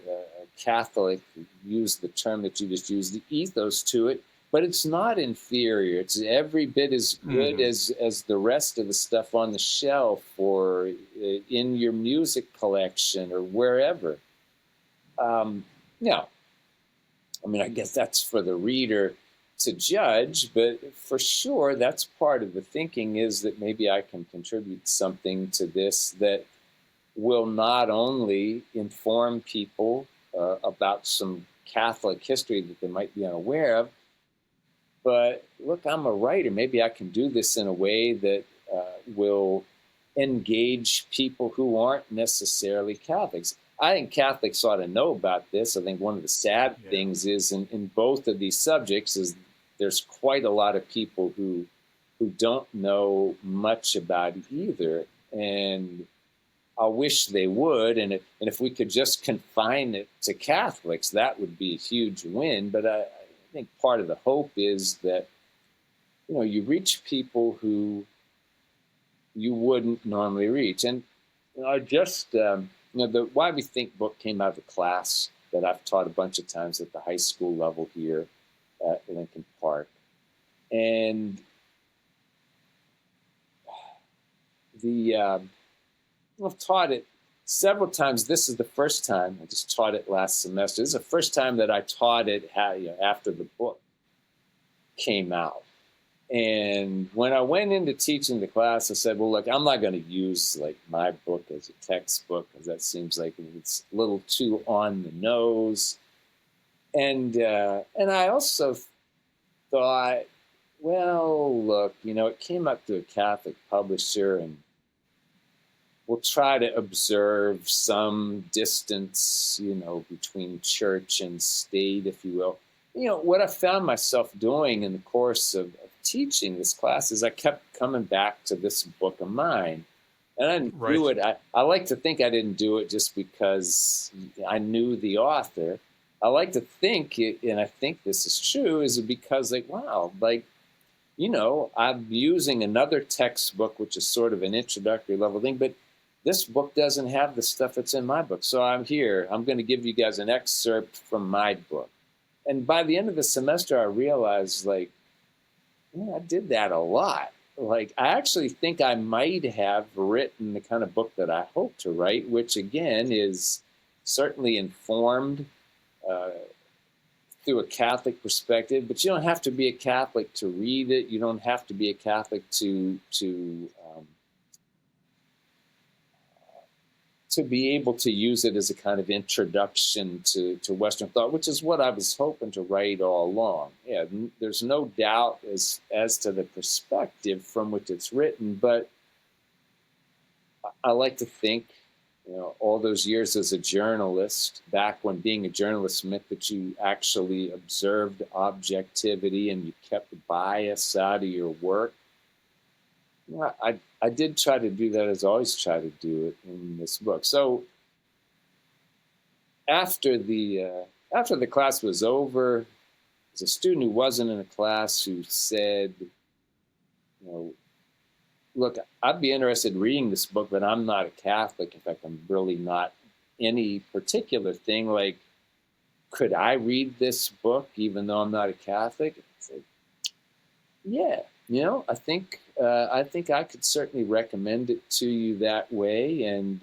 S2: Catholic, use the term that you just used, the ethos to it, but it's not inferior. It's every bit as good
S1: Hmm.
S2: as the rest of the stuff on the shelf or in your music collection or wherever. Now, I guess that's for the reader to judge, but for sure, that's part of the thinking, is that maybe I can contribute something to this that will not only inform people about some Catholic history that they might be unaware of, but look, I'm a writer. Maybe I can do this in a way that will engage people who aren't necessarily Catholics. I think Catholics ought to know about this. I think one of the sad
S1: Yeah.
S2: things is in both of these subjects is there's quite a lot of people who don't know much about either, and I wish they would. And if we could just confine it to Catholics, that would be a huge win. But I think part of the hope is that you reach people who you wouldn't normally reach. And I just the Why We Think book came out of a class that I've taught a bunch of times at the high school level here at Lincoln Park, and the I've taught it several times. This is the first time. I just taught it last semester. This is the first time that I taught it after the book came out. And when I went into teaching the class, I said, well, look, I'm not going to use like my book as a textbook, because that seems like it's a little too on the nose. And I also thought, well, look, it came up to a Catholic publisher, and will try to observe some distance, between church and state, if you will. What I found myself doing in the course of teaching this class is I kept coming back to this book of mine. And I didn't
S1: Right.
S2: do it. I like to think I didn't do it just because I knew the author. I like to think, and I think this is true, is because, like, wow, like, I'm using another textbook, which is sort of an introductory level thing, but this book doesn't have the stuff that's in my book. So I'm here. I'm going to give you guys an excerpt from my book. And by the end of the semester, I realized, like, I did that a lot. Like, I actually think I might have written the kind of book that I hope to write, which again is certainly informed uh, through a Catholic perspective. But you don't have to be a Catholic to read it. You don't have to be a Catholic to be able to use it as a kind of introduction to Western thought, which is what I was hoping to write all along. Yeah, there's no doubt as to the perspective from which it's written, but I like to think, all those years as a journalist, back when being a journalist meant that you actually observed objectivity and you kept the bias out of your work. I did try to do that, as I always try to do it in this book. So after the class was over, there's a student who wasn't in a class who said, look, I'd be interested in reading this book, but I'm not a Catholic. In fact, I'm really not any particular thing. Like, could I read this book even though I'm not a Catholic? I said, yeah. I think I could certainly recommend it to you that way. And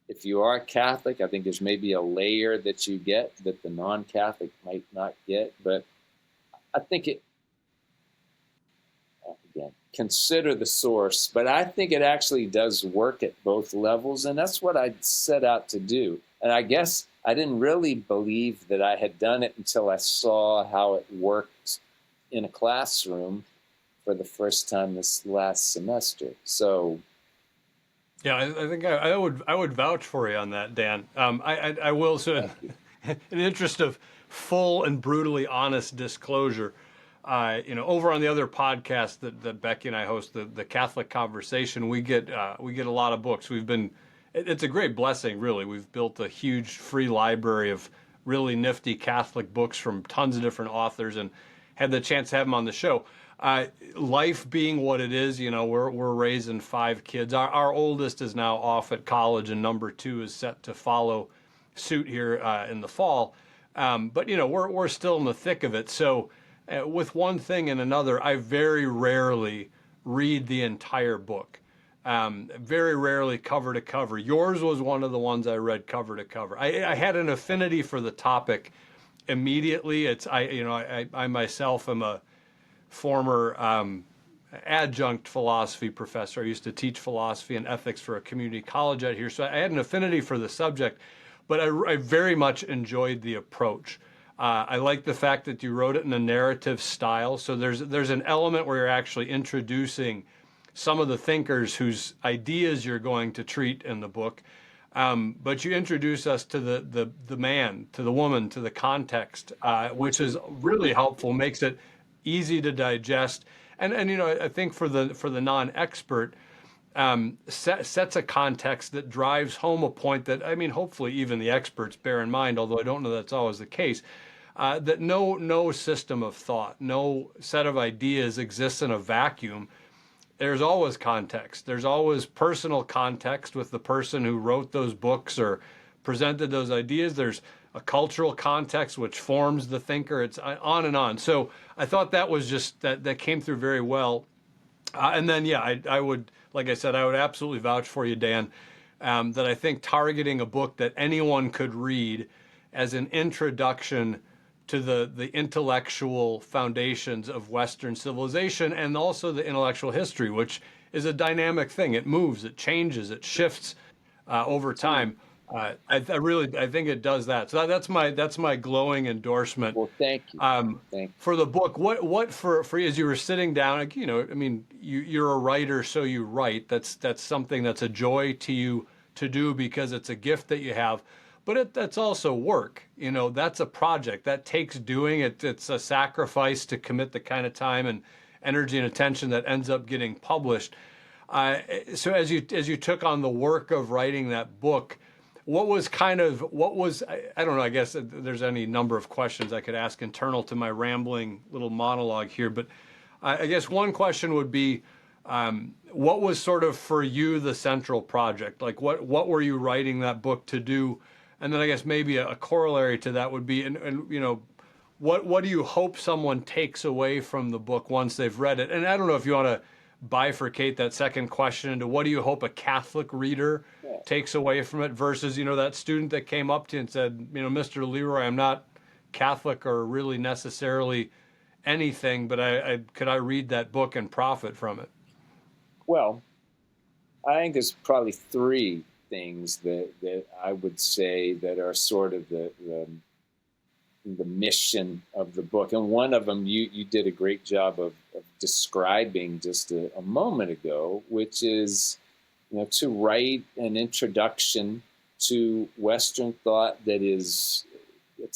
S2: if you are a Catholic, I think there's maybe a layer that you get that the non-Catholic might not get. But I think again, consider the source. But I think it actually does work at both levels. And that's what I set out to do. And I guess I didn't really believe that I had done it until I saw how it worked in a classroom for the first time this last semester. So,
S1: Yeah, I think I would vouch for you on that, Dan. I will, so in the interest of full and brutally honest disclosure, over on the other podcast that Becky and I host, the Catholic Conversation, we get a lot of books. It's a great blessing, really. We've built a huge free library of really nifty Catholic books from tons of different authors, and had the chance to have them on the show. Life being what it is, we're raising 5 kids. Our oldest is now off at college, and number 2 is set to follow suit here in the fall. But we're still in the thick of it. So with one thing and another, I very rarely read the entire book. Very rarely cover to cover. Yours was one of the ones I read cover to cover. I had an affinity for the topic immediately. I myself am a former adjunct philosophy professor. I used to teach philosophy and ethics for a community college out here, so I had an affinity for the subject, but I very much enjoyed the approach. I like the fact that you wrote it in a narrative style, so there's an element where you're actually introducing some of the thinkers whose ideas you're going to treat in the book. But you introduce us to the man, to the woman, to the context, which is really helpful, makes it easy to digest. And I think for the non-expert, sets a context that drives home a point that, hopefully even the experts bear in mind, although I don't know that's always the case, that no system of thought, no set of ideas exists in a vacuum. There's always context. There's always personal context with the person who wrote those books or presented those ideas. There's a cultural context which forms the thinker. It's on and on. So I thought that was just that came through very well. And then, yeah, I would, like I said, I would absolutely vouch for you, Dan, that I think targeting a book that anyone could read as an introduction to the intellectual foundations of Western civilization and also the intellectual history, which is a dynamic thing. It moves, it changes, it shifts over time. I think it does that. So that's my glowing endorsement.
S2: Well, thank you.
S1: Um,
S2: Thank
S1: for the book, what for you as you were sitting down, like, I mean, you're a writer, so you write. That's something that's a joy to you to do because it's a gift that you have. But that's also work. That's a project that takes doing it. It's a sacrifice to commit the kind of time and energy and attention that ends up getting published. So as you took on the work of writing that book, I don't know, I guess there's any number of questions I could ask internal to my rambling little monologue here, but I guess one question would be, what was sort of for you the central project? Like what were you writing that book to do? And then I guess maybe a corollary to that would be, and what do you hope someone takes away from the book once they've read it? And I don't know if you want to bifurcate that second question into what do you hope a Catholic reader
S2: you.
S1: takes away from it versus, that student that came up to you and said, Mr. Leroy, I'm not Catholic or really necessarily anything, but could I read that book and profit from it?
S2: Well, I think there's probably three things that I would say that are sort of the mission of the book. And one of them you did a great job of describing just a moment ago, which is, to write an introduction to Western thought it's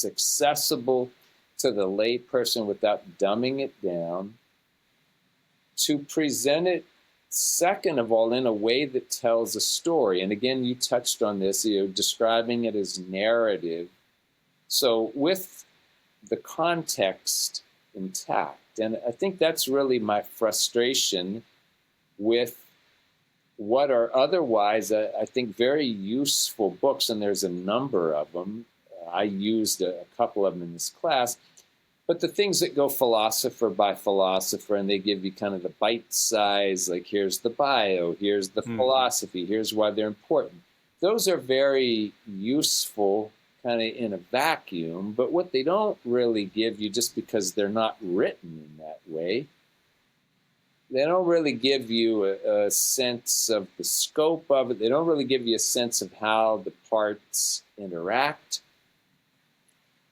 S2: accessible to the lay person without dumbing it down, to present it, second of all, in a way that tells a story. And again, you touched on this, describing it as narrative. So with the context intact. And I think that's really my frustration with what are otherwise, I think, very useful books, and there's a number of them. I used a couple of them in this class. But the things that go philosopher by philosopher, and they give you kind of the bite size, like here's the bio, here's the philosophy, here's why they're important. Those are very useful kind of in a vacuum, but what they don't really give you, just because they're not written in that way, they don't really give you a sense of the scope of it. They don't really give you a sense of how the parts interact.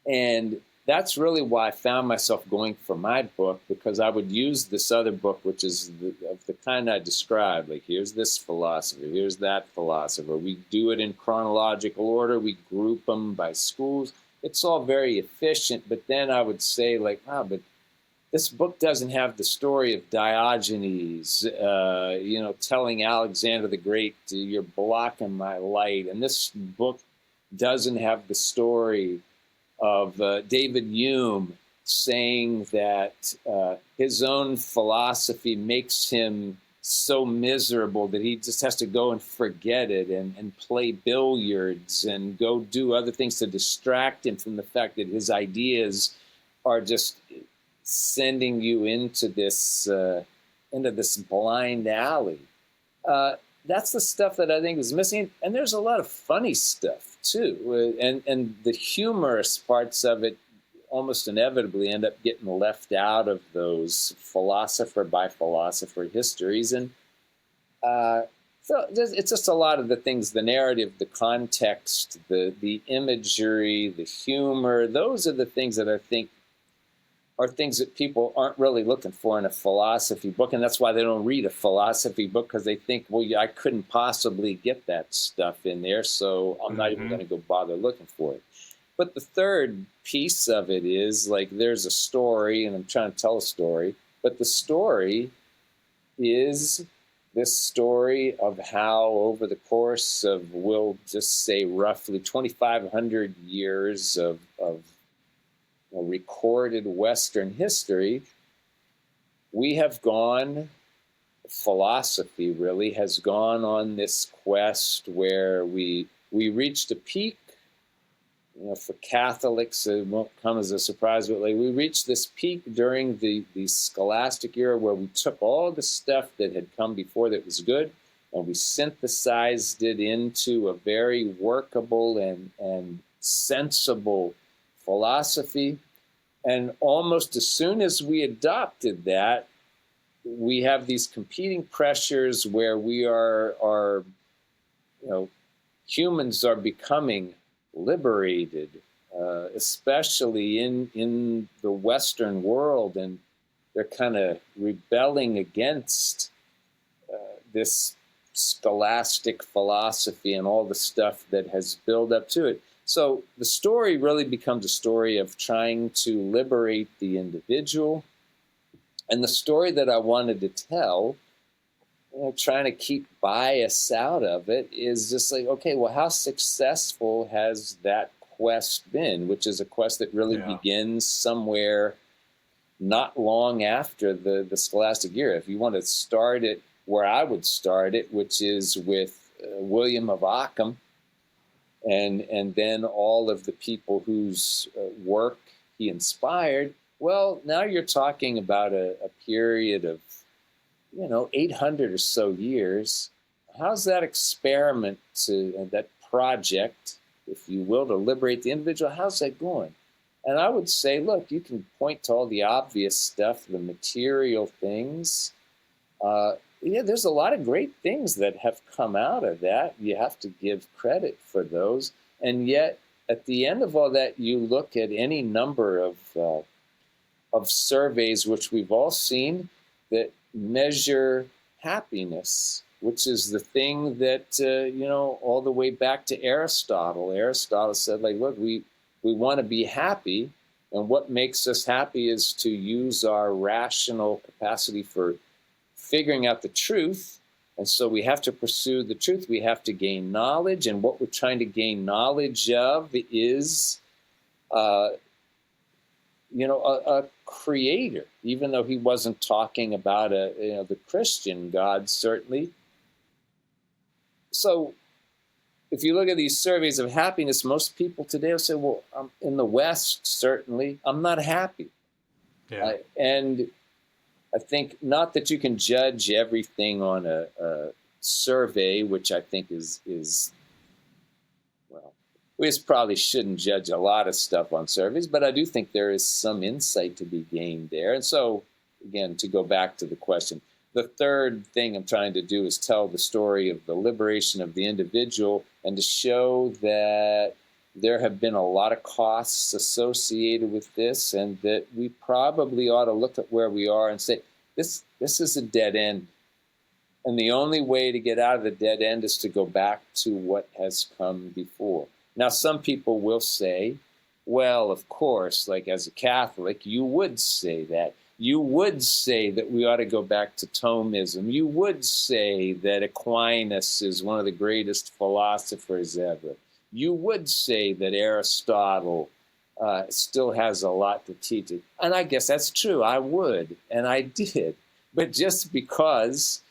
S2: And that's really why I found myself going for my book, because I would use this other book, which is of the kind I described. Like, here's this philosopher, here's that philosopher. We do it in chronological order. We group them by schools. It's all very efficient. But then I would say, like, wow, but this book doesn't have the story of Diogenes, telling Alexander the Great, you're blocking my light. And this book doesn't have the story of David Hume saying that his own philosophy makes him so miserable that he just has to go and forget it and play billiards and go do other things to distract him from the fact that his ideas are just sending you into this blind alley. That's the stuff that I think is missing. And there's a lot of funny stuff too. And the humorous parts of it almost inevitably end up getting left out of those philosopher by philosopher histories. And so it's just a lot of the things, the narrative, the context, the imagery, the humor. Those are the things that I think are things that people aren't really looking for in a philosophy book. And that's why they don't read a philosophy book, because they think, well, I couldn't possibly get that stuff in there, so I'm not even going to go bother looking for it. But the third piece of it is, like, there's a story, and I'm trying to tell a story, but the story is this story of how over the course of, we'll just say roughly 2,500 years of recorded Western history, we have gone, philosophy really has gone on this quest where we reached a peak. For Catholics, it won't come as a surprise, but like, we reached this peak during the scholastic era where we took all the stuff that had come before that was good, and we synthesized it into a very workable and sensible philosophy. And almost as soon as we adopted that, we have these competing pressures where we are humans are becoming liberated, especially in the Western world, and they're kind of rebelling against this scholastic philosophy and all the stuff that has built up to it. So the story really becomes a story of trying to liberate the individual. And the story that I wanted to tell, trying to keep bias out of it, is just like, okay, well, how successful has that quest been? Which is a quest that really begins somewhere not long after the scholastic era. If you want to start it where I would start it, which is with William of Ockham, and then all of the people whose work he inspired, well, now you're talking about a period of 800 or so years. How's that experiment, that project, if you will, to liberate the individual, how's that going? And I would say, look, you can point to all the obvious stuff, the material things. There's a lot of great things that have come out of that. You have to give credit for those. And yet, at the end of all that, you look at any number of surveys, which we've all seen, that measure happiness, which is the thing that, all the way back to Aristotle. Aristotle said, like, look, we want to be happy, and what makes us happy is to use our rational capacity for figuring out the truth. And so we have to pursue the truth. We have to gain knowledge, and what we're trying to gain knowledge of is a creator, even though he wasn't talking about the Christian God, certainly. So if you look at these surveys of happiness, most people today will say, well, in the West, certainly, I'm not happy.
S1: Yeah.
S2: And I think not that you can judge everything on a survey, which I think is well, we just probably shouldn't judge a lot of stuff on surveys, but I do think there is some insight to be gained there. And so, again, to go back to the question, the third thing I'm trying to do is tell the story of the liberation of the individual and to show that there have been a lot of costs associated with this, and that we probably ought to look at where we are and say, this is a dead end. And the only way to get out of the dead end is to go back to what has come before. Now, some people will say, well, of course, like as a Catholic, you would say that. You would say that we ought to go back to Thomism. You would say that Aquinas is one of the greatest philosophers ever. You would say that Aristotle still has a lot to teach it. And I guess that's true. I would, and I did. But just because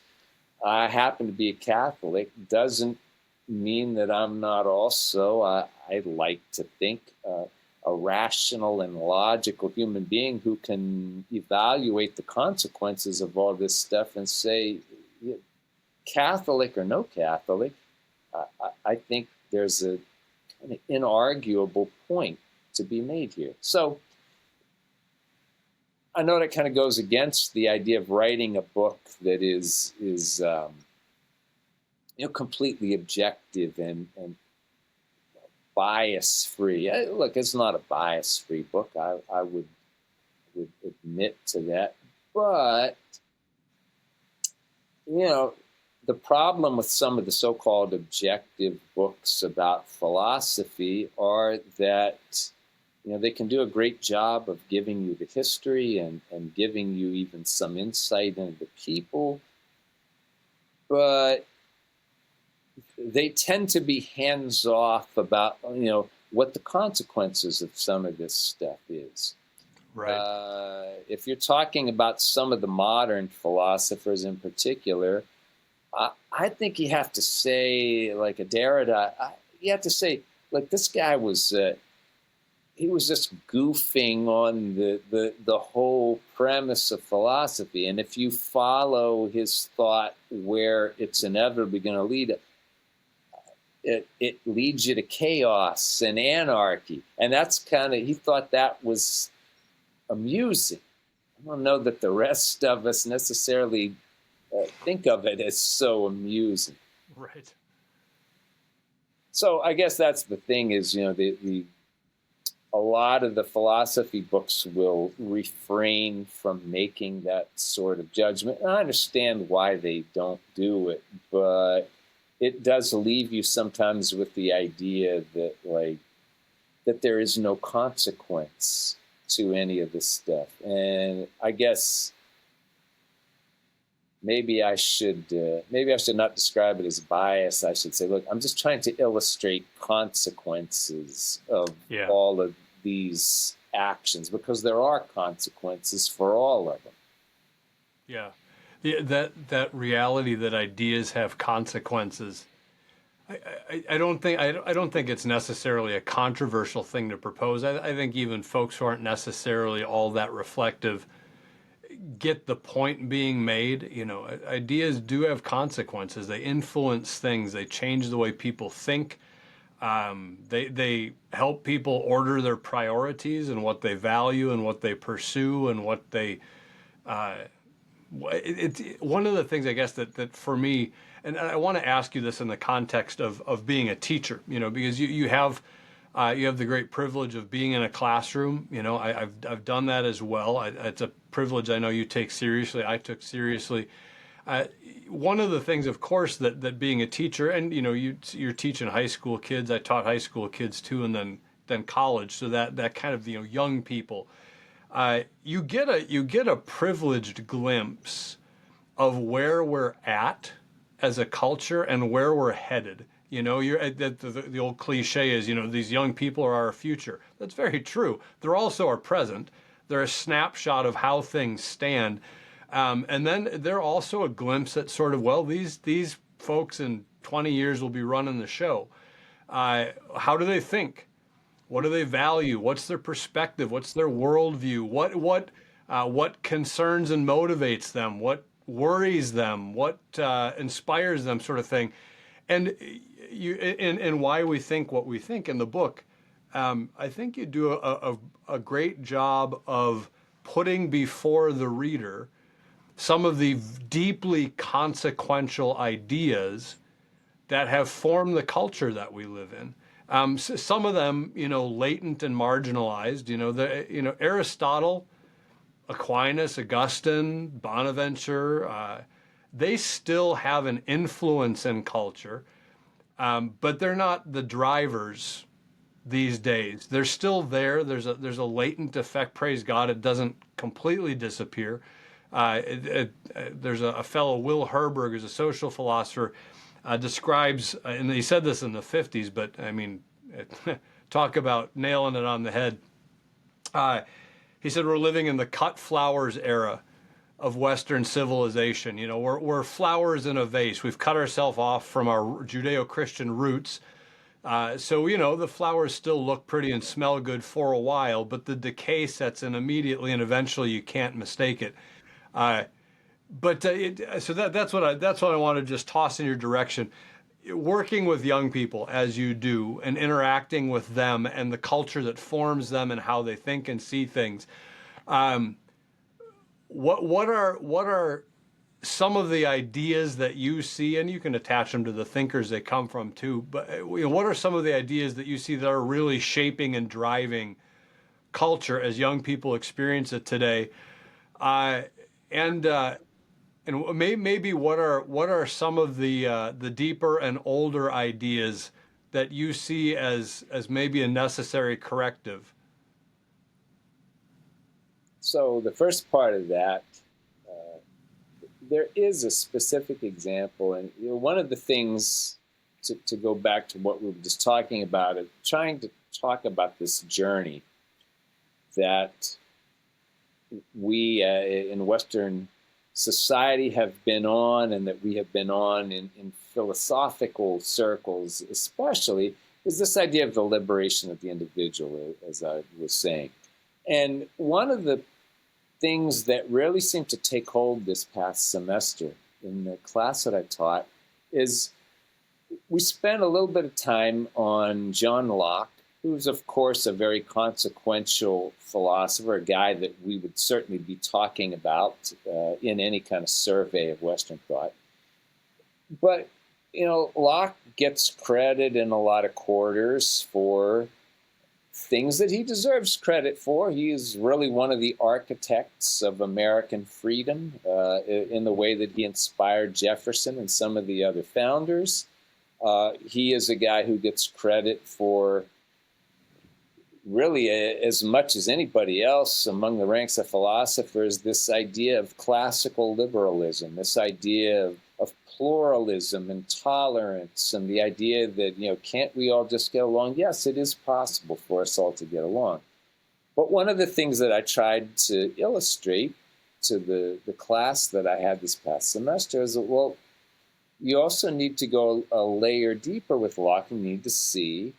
S2: I happen to be a Catholic doesn't mean that I'm not also, I like to think, a rational and logical human being who can evaluate the consequences of all this stuff and say, Catholic or no Catholic, I think there's a kind of inarguable point to be made here. So I know that kind of goes against the idea of writing a book that is completely objective and bias-free. Look, it's not a bias-free book. I would admit to that. But, the problem with some of the so-called objective books about philosophy are that, they can do a great job of giving you the history and giving you even some insight into people. But they tend to be hands-off about, what the consequences of some of this stuff is. Right. If you're talking about some of the modern philosophers in particular, I think you have to say, like a Derrida, you have to say, like, this guy was, he was just goofing on the whole premise of philosophy. And if you follow his thought where it's inevitably going to lead, it leads you to chaos and anarchy. And that's kind of, he thought that was amusing. I don't know that the rest of us necessarily think of it as so amusing.
S1: Right.
S2: So I guess that's the thing is, the a lot of the philosophy books will refrain from making that sort of judgment. And I understand why they don't do it, but it does leave you sometimes with the idea that that there is no consequence to any of this stuff. And I guess maybe I should not describe it as bias. I should say, look, I'm just trying to illustrate consequences of
S1: Yeah.
S2: all of these actions, because there are consequences for all of them.
S1: Yeah. That reality that ideas have consequences. I don't think it's necessarily a controversial thing to propose. I think even folks who aren't necessarily all that reflective get the point being made. You know, ideas do have consequences. They influence things. They change the way people think. They help people order their priorities and what they value and what they pursue and what they. One of the things I guess that for me, and I want to ask you this in the context of being a teacher, you know, because you have the great privilege of being in a classroom. You know, I've done that as well. It's a privilege I know you take seriously. I took seriously. Uh, One of the things, of course, that being a teacher, and you know, you're teaching high school kids. I taught high school kids too, and then college. So that kind of, you know, young people. You get a privileged glimpse of where we're at as a culture and where we're headed. You know, the old cliche is, you know, these young people are our future. That's very true. They're also our present. They're a snapshot of how things stand. And then they're also a glimpse at sort of, well, these folks in 20 years will be running the show. How do they think? What do they value? What's their perspective? What's their worldview? What concerns and motivates them? What worries them? What inspires them? Sort of thing. And and why we think what we think in the book. I think you do a great job of putting before the reader some of the deeply consequential ideas that have formed the culture that we live in. Some of them, you know, latent and marginalized. Aristotle, Aquinas, Augustine, Bonaventure, they still have an influence in culture, but they're not the drivers these days. They're still there. There's a latent effect. Praise God, it doesn't completely disappear. There's a fellow, Will Herberg, who's a social philosopher, describes, and he said this in the 50s, but I mean, talk about nailing it on the head. He said, we're living in the cut flowers era of Western civilization. You know, we're flowers in a vase. We've cut ourselves off from our Judeo-Christian roots. So, you know, the flowers still look pretty and smell good for a while, but the decay sets in immediately, and eventually you can't mistake it. Uh, so that's what I want to just toss in your direction. Working with young people as you do and interacting with them and the culture that forms them and how they think and see things. Um, what are some of the ideas that you see, and you can attach them to the thinkers they come from too, but you know, what are some of the ideas that you see that are really shaping and driving culture as young people experience it today? Uh, and maybe what are some of the deeper and older ideas that you see as maybe a necessary corrective?
S2: So the first part of that, uh, there is a specific example, and one of the things to go back to what we were just talking about, is trying to talk about this journey that we in Western society have been on, and that we have been on in philosophical circles, especially, is this idea of the liberation of the individual, as I was saying. And one of the things that really seemed to take hold this past semester in the class that I taught is we spent a little bit of time on John Locke, who's, of course, a very consequential philosopher, a guy that we would certainly be talking about in any kind of survey of Western thought. But, Locke gets credit in a lot of quarters for things that he deserves credit for. He is really one of the architects of American freedom in the way that he inspired Jefferson and some of the other founders. He is a guy who gets credit for really as much as anybody else among the ranks of philosophers, this idea of classical liberalism, this idea of pluralism and tolerance, and the idea that, can't we all just get along? Yes, it is possible for us all to get along. But one of the things that I tried to illustrate to the class that I had this past semester is that, well, you also need to go a layer deeper with Locke. You need to see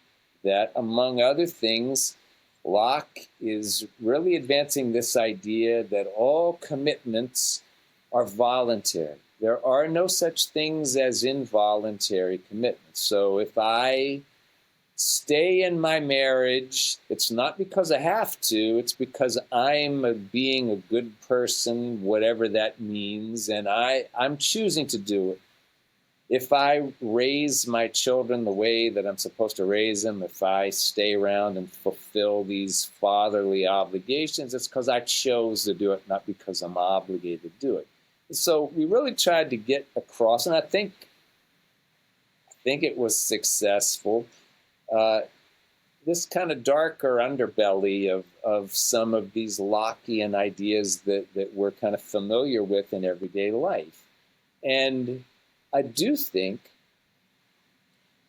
S2: that, among other things, Locke is really advancing this idea that all commitments are voluntary. There are no such things as involuntary commitments. So if I stay in my marriage, it's not because I have to, it's because I'm being a good person, whatever that means, and I'm choosing to do it. If I raise my children the way that I'm supposed to raise them, if I stay around and fulfill these fatherly obligations, it's because I chose to do it, not because I'm obligated to do it. So we really tried to get across, and I think it was successful, this kind of darker underbelly of some of these Lockean ideas that we're kind of familiar with in everyday life. And I do think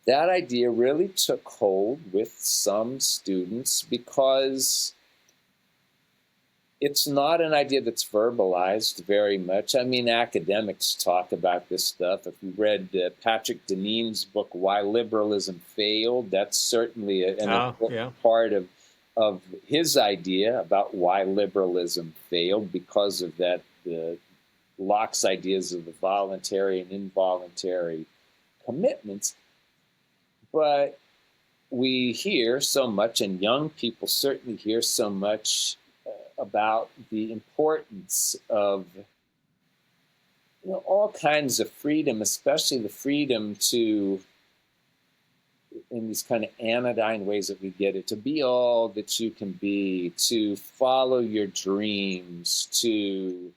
S2: that idea really took hold with some students because it's not an idea that's verbalized very much. I mean, academics talk about this stuff. If you read Patrick Deneen's book, Why Liberalism Failed, that's certainly an important part of his idea about why liberalism failed, because of that Locke's ideas of the voluntary and involuntary commitments. But we hear so much, and young people certainly hear so much about the importance of all kinds of freedom, especially the freedom to, in these kind of anodyne ways that we get it, to be all that you can be, to follow your dreams, to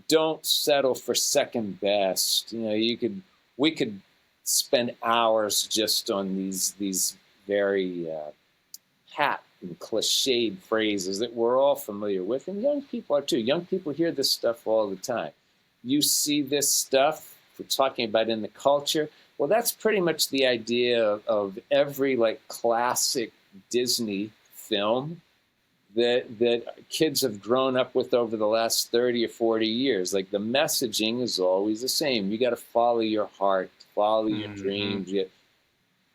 S2: don't settle for second best. We could spend hours just on these very pat and cliched phrases that we're all familiar with, and young people are too. Young people hear this stuff all the time. You see this stuff we're talking about in the culture. Well, that's pretty much the idea of every classic Disney film that kids have grown up with over the last 30 or 40 years. The messaging is always the same. You got to follow your heart, follow your dreams.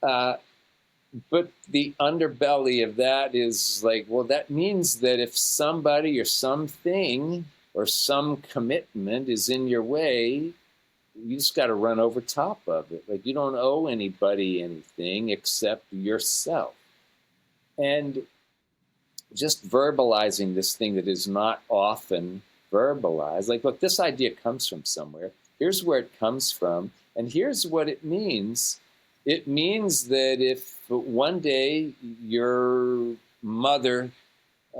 S2: But the underbelly of that is well, that means that if somebody or something or some commitment is in your way, you just got to run over top of it. You don't owe anybody anything except yourself. And just verbalizing this thing that is not often verbalized. Look, this idea comes from somewhere. Here's where it comes from. And here's what it means. It means that if one day your mother,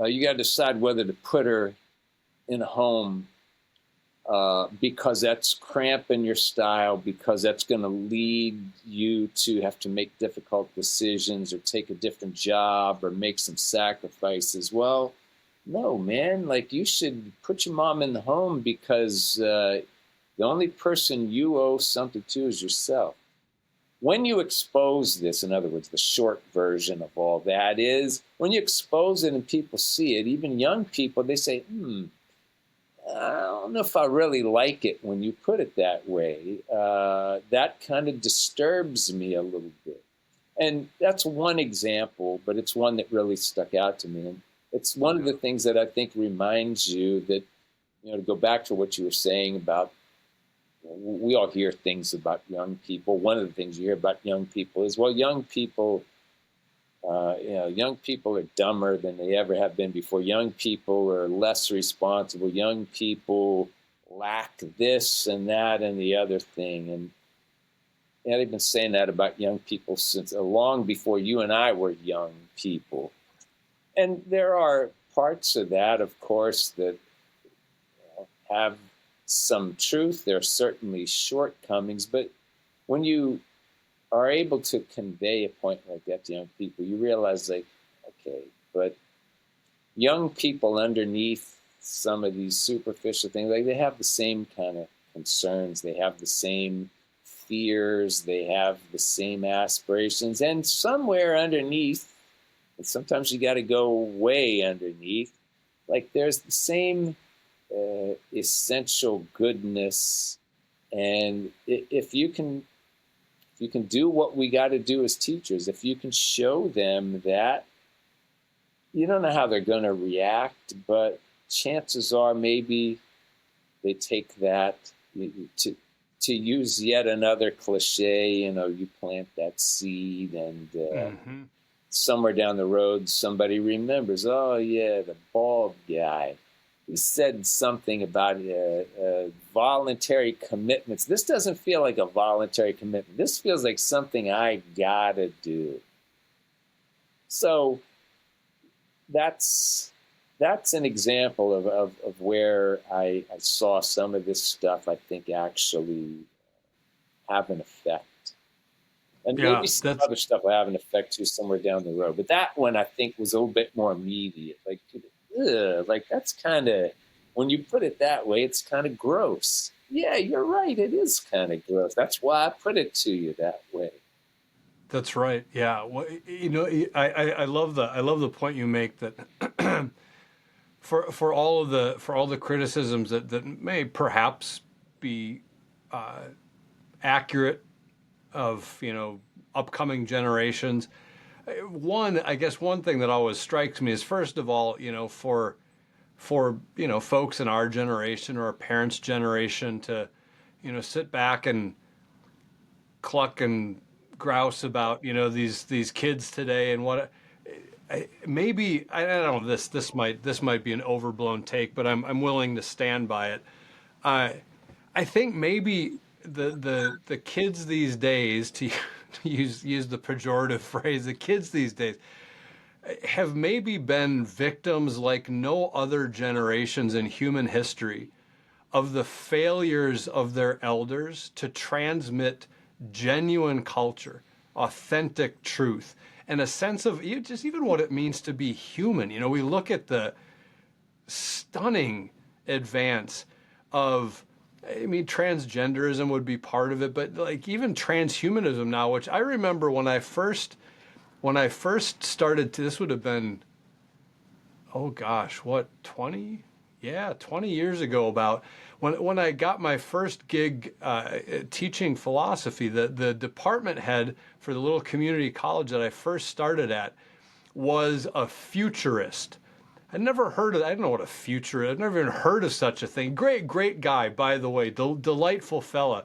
S2: you got to decide whether to put her in a home because that's cramping your style, because that's going to lead you to have to make difficult decisions or take a different job or make some sacrifices. Well, no, man, you should put your mom in the home because the only person you owe something to is yourself. When you expose this, in other words, the short version of all that is, when you expose it and people see it, even young people, they say, I don't know if I really like it when you put it that way. That kind of disturbs me a little bit. And that's one example, but it's one that really stuck out to me. And it's one of the things that I think reminds you that, to go back to what you were saying about, we all hear things about young people. One of the things you hear about young people is, well, young people are dumber than they ever have been before. Young people are less responsible. Young people lack this and that and the other thing. And And they've been saying that about young people since long before you and I were young people. And there are parts of that, of course, that have some truth. There are certainly shortcomings, but when you are able to convey a point like that to young people, you realize, like, okay, but young people underneath some of these superficial things, like they have the same kind of concerns, they have the same fears, they have the same aspirations, and somewhere underneath, and sometimes you got to go way underneath, like there's the same essential goodness. And if you can do what we got to do as teachers, if you can show them that, you don't know how they're going to react, but chances are maybe they take that to use yet another cliche. You plant that seed, and
S1: Mm-hmm.
S2: somewhere down the road, somebody remembers, oh yeah, the bald guy. He said something about voluntary commitments. This doesn't feel like a voluntary commitment. This feels like something I gotta do. So that's an example of where I saw some of this stuff, I think, actually have an effect. And
S1: Yeah,
S2: maybe some
S1: that's
S2: other stuff will have an effect too somewhere down the road. But that one, I think, was a little bit more immediate. Like, ugh, like that's kind of, when you put it that way, it's kind of gross. Yeah, you're right. It is kind of gross. That's why I put it to you that way.
S1: that's right. Yeah. Well, I love the point you make that for all the criticisms that may perhaps be accurate of upcoming generations. I guess one thing that always strikes me is, first of all, for folks in our generation or our parents' generation to sit back and cluck and grouse about these kids today and what maybe I don't know, this might be an overblown take, but I'm willing to stand by it. I think maybe the kids these days, to use the pejorative phrase, the kids these days have maybe been victims like no other generations in human history of the failures of their elders to transmit genuine culture, authentic truth, and a sense of just even what it means to be human. We look at the stunning advance of, I mean, transgenderism would be part of it, but like even transhumanism now, which I remember when I first started this would have been, oh gosh, what, 20? Yeah, 20 years ago, about when I got my first gig teaching philosophy. The department head for the little community college that I first started at was a futurist. I didn't know what a futurist, I'd never even heard of such a thing. Great guy, by the way, delightful fella.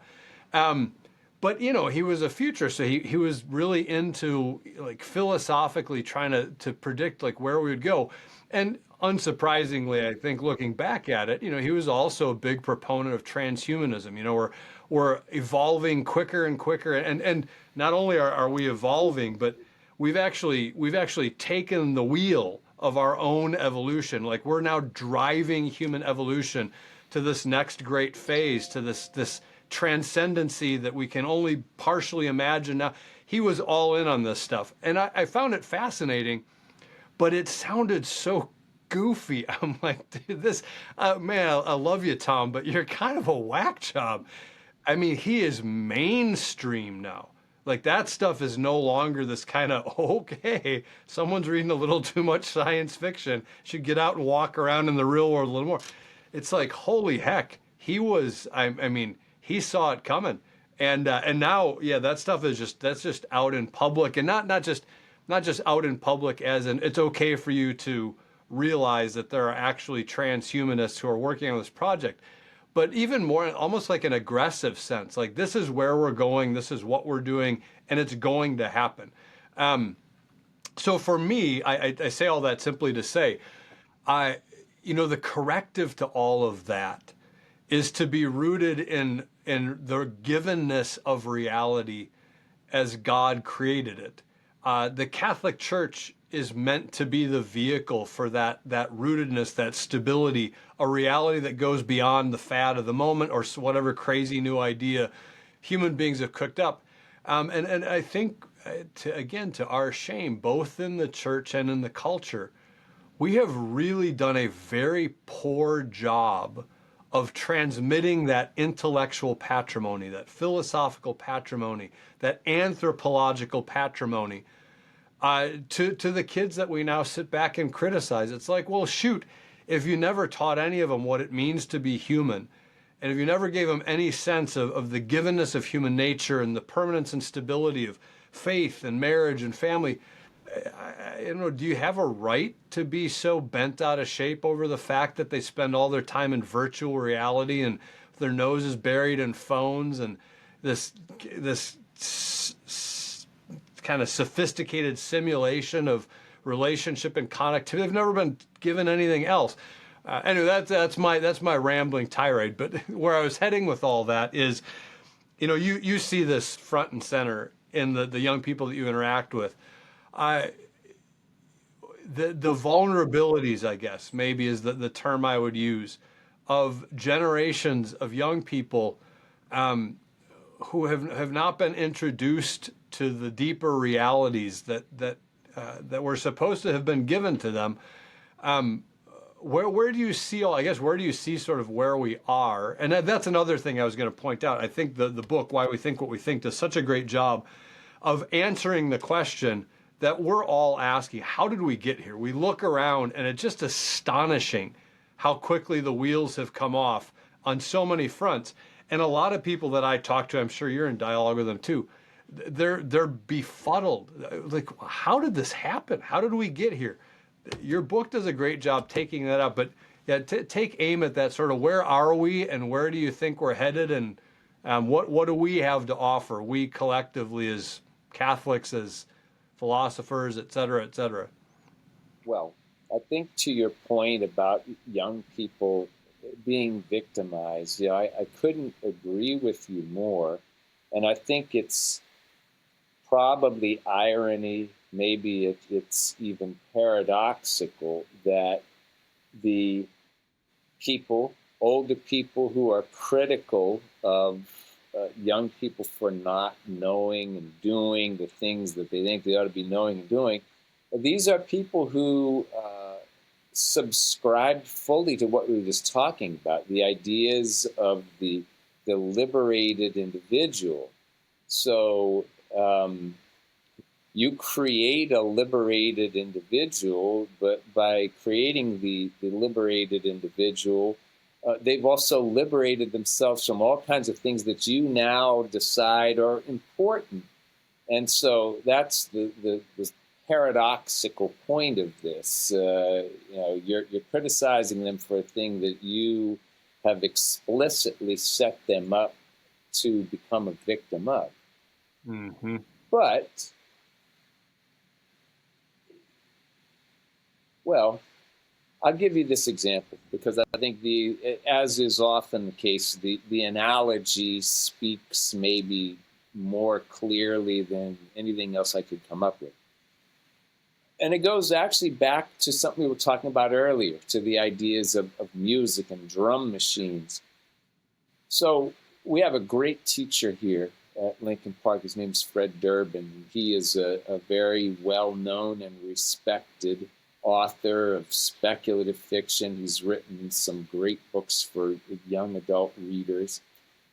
S1: But he was a futurist, so he was really into, like, philosophically trying to predict like where we would go. And unsurprisingly, I think, looking back at it, he was also a big proponent of transhumanism. We're evolving quicker and quicker, and not only are we evolving, but we've actually taken the wheel of our own evolution. Like, we're now driving human evolution to this next great phase, to this transcendency that we can only partially imagine now. He was all in on this stuff, and I found it fascinating, but it sounded so goofy. I'm like, dude, man, I love you, Tom, but you're kind of a whack job. I mean, he is mainstream now. Like, that stuff is no longer this kind of, okay, someone's reading a little too much science fiction, should get out and walk around in the real world a little more. It's like, holy heck, I mean, he saw it coming. And now, yeah, that stuff that's just out in public, and not just out in public as in it's okay for you to realize that there are actually transhumanists who are working on this project, but even more, almost like an aggressive sense, like, this is where we're going, this is what we're doing, and it's going to happen. So for me, I say all that simply to say, the corrective to all of that is to be rooted the givenness of reality as God created it. The Catholic Church is meant to be the vehicle for that rootedness, that stability, a reality that goes beyond the fad of the moment or whatever crazy new idea human beings have cooked up. And I think, to our shame, both in the church and in the culture, we have really done a very poor job of transmitting that intellectual patrimony, that philosophical patrimony, that anthropological patrimony to the kids that we now sit back and criticize. It's like, well, shoot, if you never taught any of them what it means to be human, and if you never gave them any sense of the givenness of human nature and the permanence and stability of faith and marriage and family, do you have a right to be so bent out of shape over the fact that they spend all their time in virtual reality and their noses buried in phones and this kind of sophisticated simulation of relationship and connectivity? They've never been given anything else. Anyway, that's my rambling tirade. But where I was heading with all that is, you see this front and center in the young people that you interact with. The vulnerabilities, I guess, maybe is the term I would use, of generations of young people who have not been introduced to the deeper realities that were supposed to have been given to them. Where do you see where do you see sort of where we are? And that's another thing I was going to point out. I think the book, Why We Think What We Think, does such a great job of answering the question that we're all asking: how did we get here? We look around and it's just astonishing how quickly the wheels have come off on so many fronts. And a lot of people that I talk to, I'm sure you're in dialogue with them too, they're befuddled. Like, how did this happen? How did we get here? Your book does a great job taking that up, but yeah, take aim at that sort of, where are we and where do you think we're headed, and what do we have to offer, we collectively as Catholics, as philosophers, et cetera, et cetera?
S2: Well, I think to your point about young people being victimized, I couldn't agree with you more. And I think it's probably irony, maybe it's even paradoxical, that the people, older people who are critical of young people for not knowing and doing the things that they think they ought to be knowing and doing, these are people who subscribe fully to what we were just talking about, the ideas of the liberated individual. So you create a liberated individual, but by creating the liberated individual, they've also liberated themselves from all kinds of things that you now decide are important. And so that's the paradoxical point of this. You're criticizing them for a thing that you have explicitly set them up to become a victim of.
S1: Mm-hmm.
S2: But, well, I'll give you this example because I think as is often the case, the analogy speaks maybe more clearly than anything else I could come up with. And it goes actually back to something we were talking about earlier, to the ideas of music and drum machines. So we have a great teacher here at Lincoln Park. His name is Fred Durbin. He is a very well-known and respected author of speculative fiction. He's written some great books for young adult readers.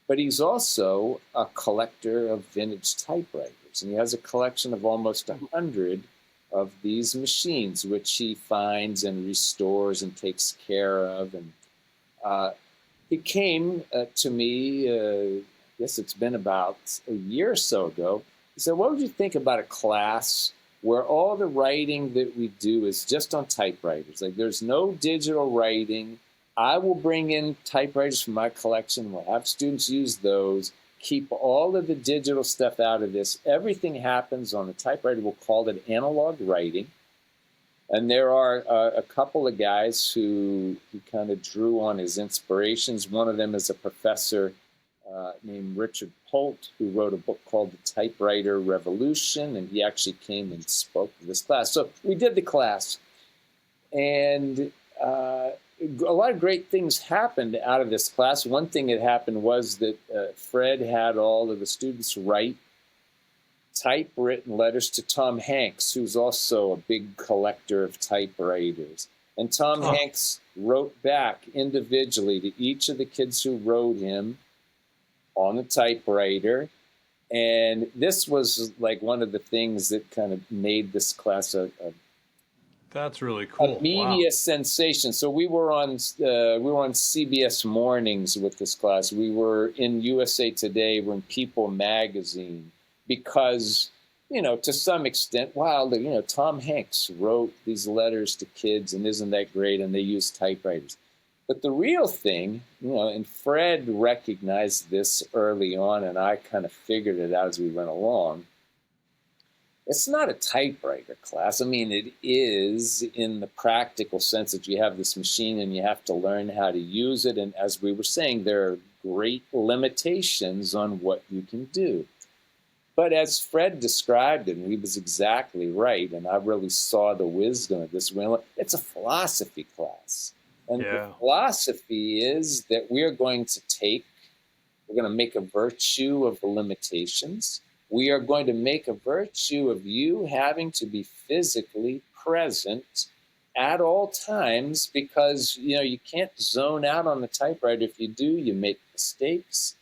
S2: But he's also a collector of vintage typewriters. And he has a collection of almost 100 of these machines, which he finds and restores and takes care of. And he came to me, I guess it's been about a year or so ago. He said, what would you think about a class where all the writing that we do is just on typewriters? Like, there's no digital writing. I will bring in typewriters from my collection. We'll have students use those. Keep all of the digital stuff out of this. Everything happens on the typewriter. We'll call it analog writing. And there are a couple of guys who he kind of drew on his inspirations. One of them is a professor named Richard Holt, who wrote a book called The Typewriter Revolution, and he actually came and spoke to this class. So we did the class, and a lot of great things happened out of this class. One thing that happened was that Fred had all of the students write typewritten letters to Tom Hanks, who's also a big collector of typewriters. And Tom Hanks wrote back individually to each of the kids who wrote him on the typewriter. And this was like one of the things that kind of made this class
S1: That's really cool.
S2: a media sensation. So we were on CBS Mornings with this class. We were in USA Today, we're in People magazine, because, you know, to some extent, wow, you know, Tom Hanks wrote these letters to kids, and isn't that great? And they use typewriters. But the real thing, you know, and Fred recognized this early on, and I kind of figured it out as we went along. It's not a typewriter class. I mean, it is in the practical sense that you have this machine and you have to learn how to use it. And as we were saying, there are great limitations on what you can do. But as Fred described it, and he was exactly right, and I really saw the wisdom of this, it's a philosophy class. And the philosophy is that we're going to make a virtue of the limitations. We are going to make a virtue of you having to be physically present at all times, because, you know, you can't zone out on the typewriter. If you do, you make mistakes.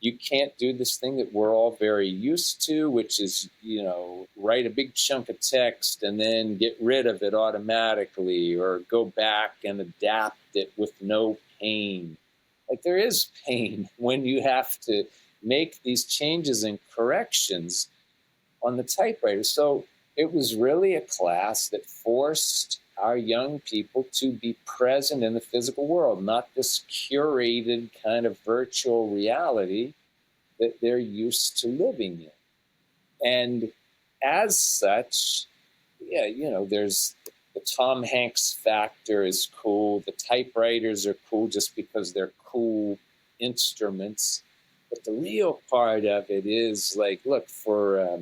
S2: You can't do this thing that we're all very used to, which is, you know, write a big chunk of text and then get rid of it automatically, or go back and adapt it with no pain. Like, there is pain when you have to make these changes and corrections on the typewriter. So it was really a class that forced our young people to be present in the physical world, not this curated kind of virtual reality that they're used to living in. And as such, yeah, you know, there's the Tom Hanks factor is cool. The typewriters are cool just because they're cool instruments. But the real part of it is, like, look, for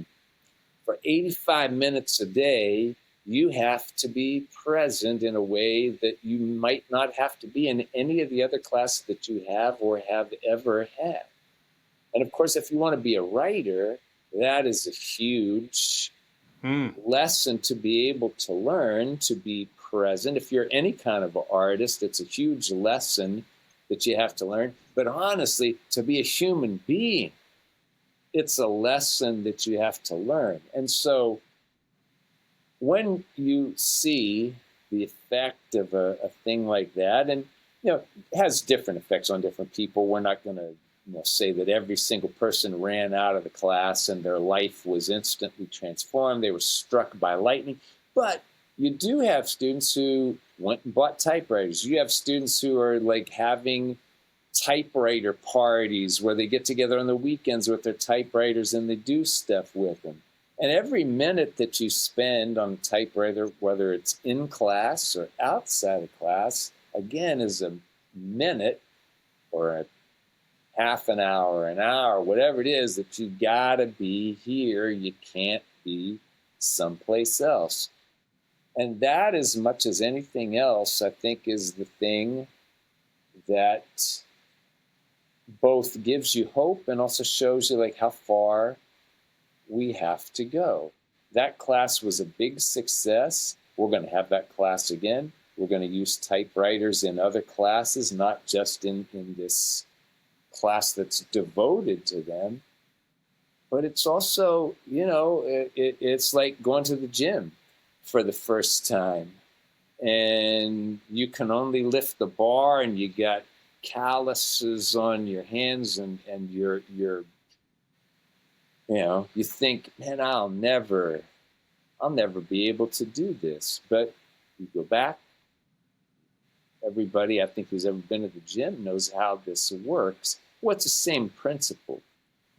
S2: 85 minutes a day, you have to be present in a way that you might not have to be in any of the other classes that you have or have ever had. And of course, if you want to be a writer, that is a huge lesson to be able to learn, to be present. If you're any kind of an artist, it's a huge lesson that you have to learn. But honestly, to be a human being, it's a lesson that you have to learn. And so when you see the effect of a thing like that, and, you know, it has different effects on different people. We're not going to, you know, say that every single person ran out of the class and their life was instantly transformed. They were struck by lightning. But you do have students who went and bought typewriters. You have students who are like having typewriter parties where they get together on the weekends with their typewriters and they do stuff with them. And every minute that you spend on a typewriter, whether it's in class or outside of class, again, is a minute or a half an hour, whatever it is, that you gotta be here. You can't be someplace else. And that, as much as anything else, I think is the thing that both gives you hope and also shows you, like, how far we have to go. That class was a big success. We're going to have that class again. We're going to use typewriters in other classes, not just in this class that's devoted to them. But it's also, you know, it's like going to the gym for the first time. And you can only lift the bar and you got calluses on your hands and you're you know, you think, man, I'll never be able to do this. But you go back. Everybody, I think, who's ever been at the gym knows how this works. Well, it's the same principle.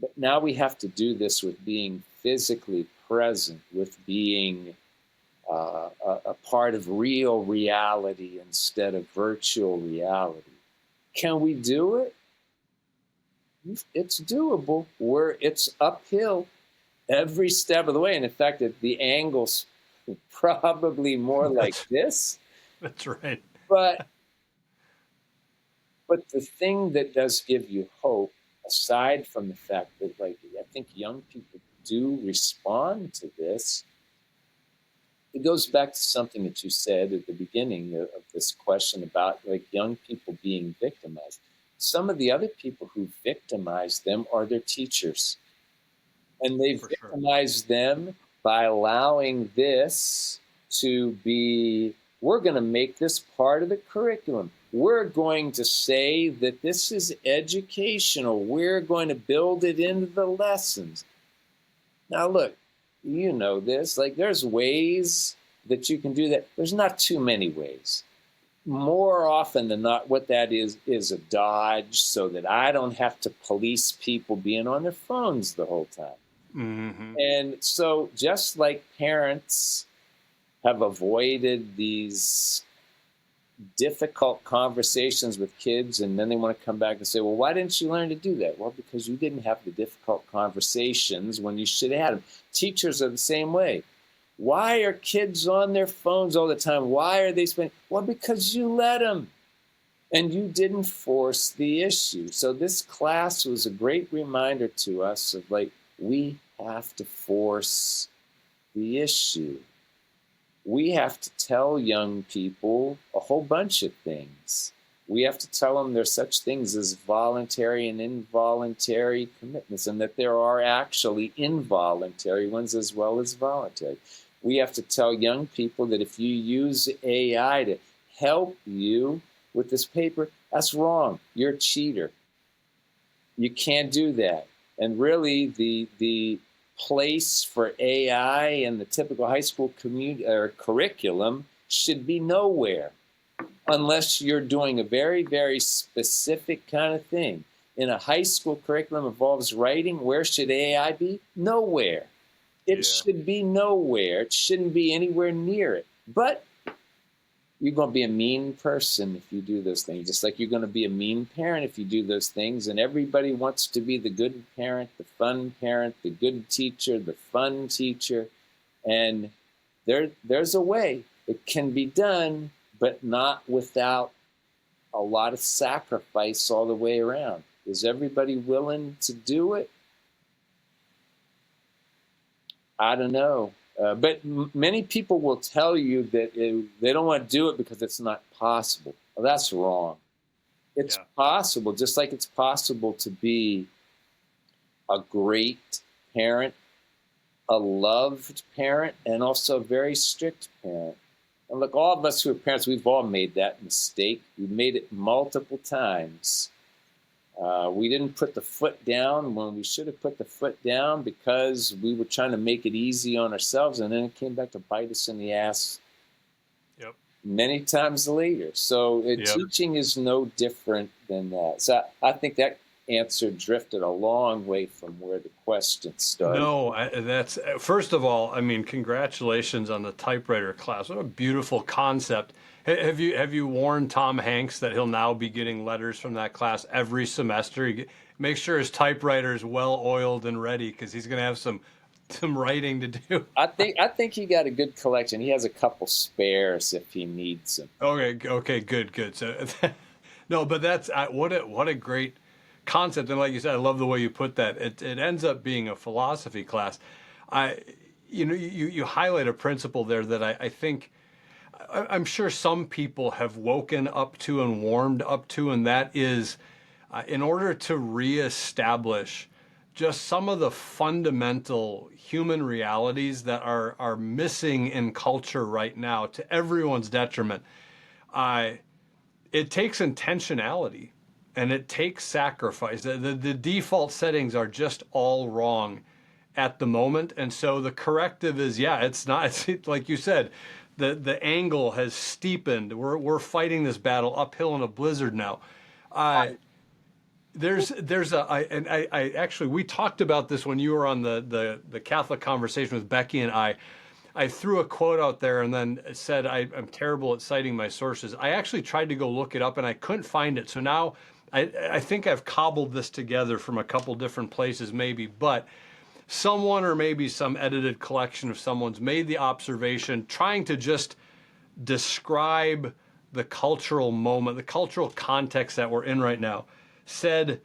S2: But now we have to do this with being physically present, with being a part of real reality instead of virtual reality. Can we do it? it's doable. Where it's uphill every step of the way. And in fact, the angle's probably more like
S1: That's
S2: this.
S1: that's right.
S2: But the thing that does give you hope, aside from the fact that, like, I think young people do respond to this, it goes back to something that you said at the beginning of this question about, like, young people being victimized. Some of the other people who victimize them are their teachers, and they
S1: For sure.
S2: victimize them by allowing this to be, we're going to make this part of the curriculum. We're going to say that this is educational. We're going to build it into the lessons. Now, look, you know this. Like, there's ways that you can do that. There's not too many ways. More often than not, what that is a dodge so that I don't have to police people being on their phones the whole time.
S1: Hmm.
S2: And so, just like parents have avoided these difficult conversations with kids, and then they want to come back and say, well, why didn't you learn to do that? Well, because you didn't have the difficult conversations when you should have had them. Teachers are the same way. Why are kids on their phones all the time? Why are they spending? Well, because you let them and you didn't force the issue. So this class was a great reminder to us of, like, we have to force the issue. We have to tell young people a whole bunch of things. We have to tell them there's such things as voluntary and involuntary commitments, and that there are actually involuntary ones as well as voluntary. We have to tell young people that if you use AI to help you with this paper, that's wrong. You're a cheater. You can't do that. And really, the place for AI in the typical high school community or curriculum should be nowhere, unless you're doing a very, very specific kind of thing. In a high school curriculum involves writing, where should AI be? Nowhere. It
S1: Yeah.
S2: should be nowhere. It shouldn't be anywhere near it. But you're going to be a mean person if you do those things, just like you're going to be a mean parent if you do those things. And everybody wants to be the good parent, the fun parent, the good teacher, the fun teacher. And there's a way it can be done, but not without a lot of sacrifice all the way around. Is everybody willing to do it? I don't know. But many people will tell you that they don't want to do it because it's not possible. Well, that's wrong. It's
S1: Yeah.
S2: possible, just like it's possible to be a great parent, a loved parent, and also a very strict parent. And look, all of us who are parents, we've all made that mistake. We've made it multiple times. We didn't put the foot down when we should have put the foot down because we were trying to make it easy on ourselves, and then it came back to bite us in the ass
S1: Yep.
S2: many times later. So
S1: Yep.
S2: teaching is no different than that. So I think that answer drifted a long way from where the question started.
S1: No, that's first of all, I mean, congratulations on the typewriter class. What a beautiful concept. Have you warned Tom Hanks that he'll now be getting letters from that class every semester? Make sure his typewriter is well oiled and ready because he's going to have some writing to do.
S2: I think he got a good collection. He has a couple spares if he needs them.
S1: Okay, okay, good. So, no, but that's what a great concept. And like you said, I love the way you put that. It ends up being a philosophy class. I, you highlight a principle there that I think I'm sure some people have woken up to and warmed up to, and that is, in order to reestablish just some of the fundamental human realities that are missing in culture right now to everyone's detriment. I It takes intentionality and it takes sacrifice. The default settings are just all wrong at the moment. And so the corrective is, yeah, it's not, it's like you said, the angle has steepened. We're fighting this battle uphill in a blizzard now. There's I actually, we talked about this when you were on the Catholic conversation with Becky and I threw a quote out there and then said I'm terrible at citing my sources. I actually tried to go look it up and I couldn't find it. So now I think I've cobbled this together from a couple different places maybe, but someone or maybe some edited collection of someone's made the observation trying to just describe the cultural moment, the cultural context that we're in right now, said,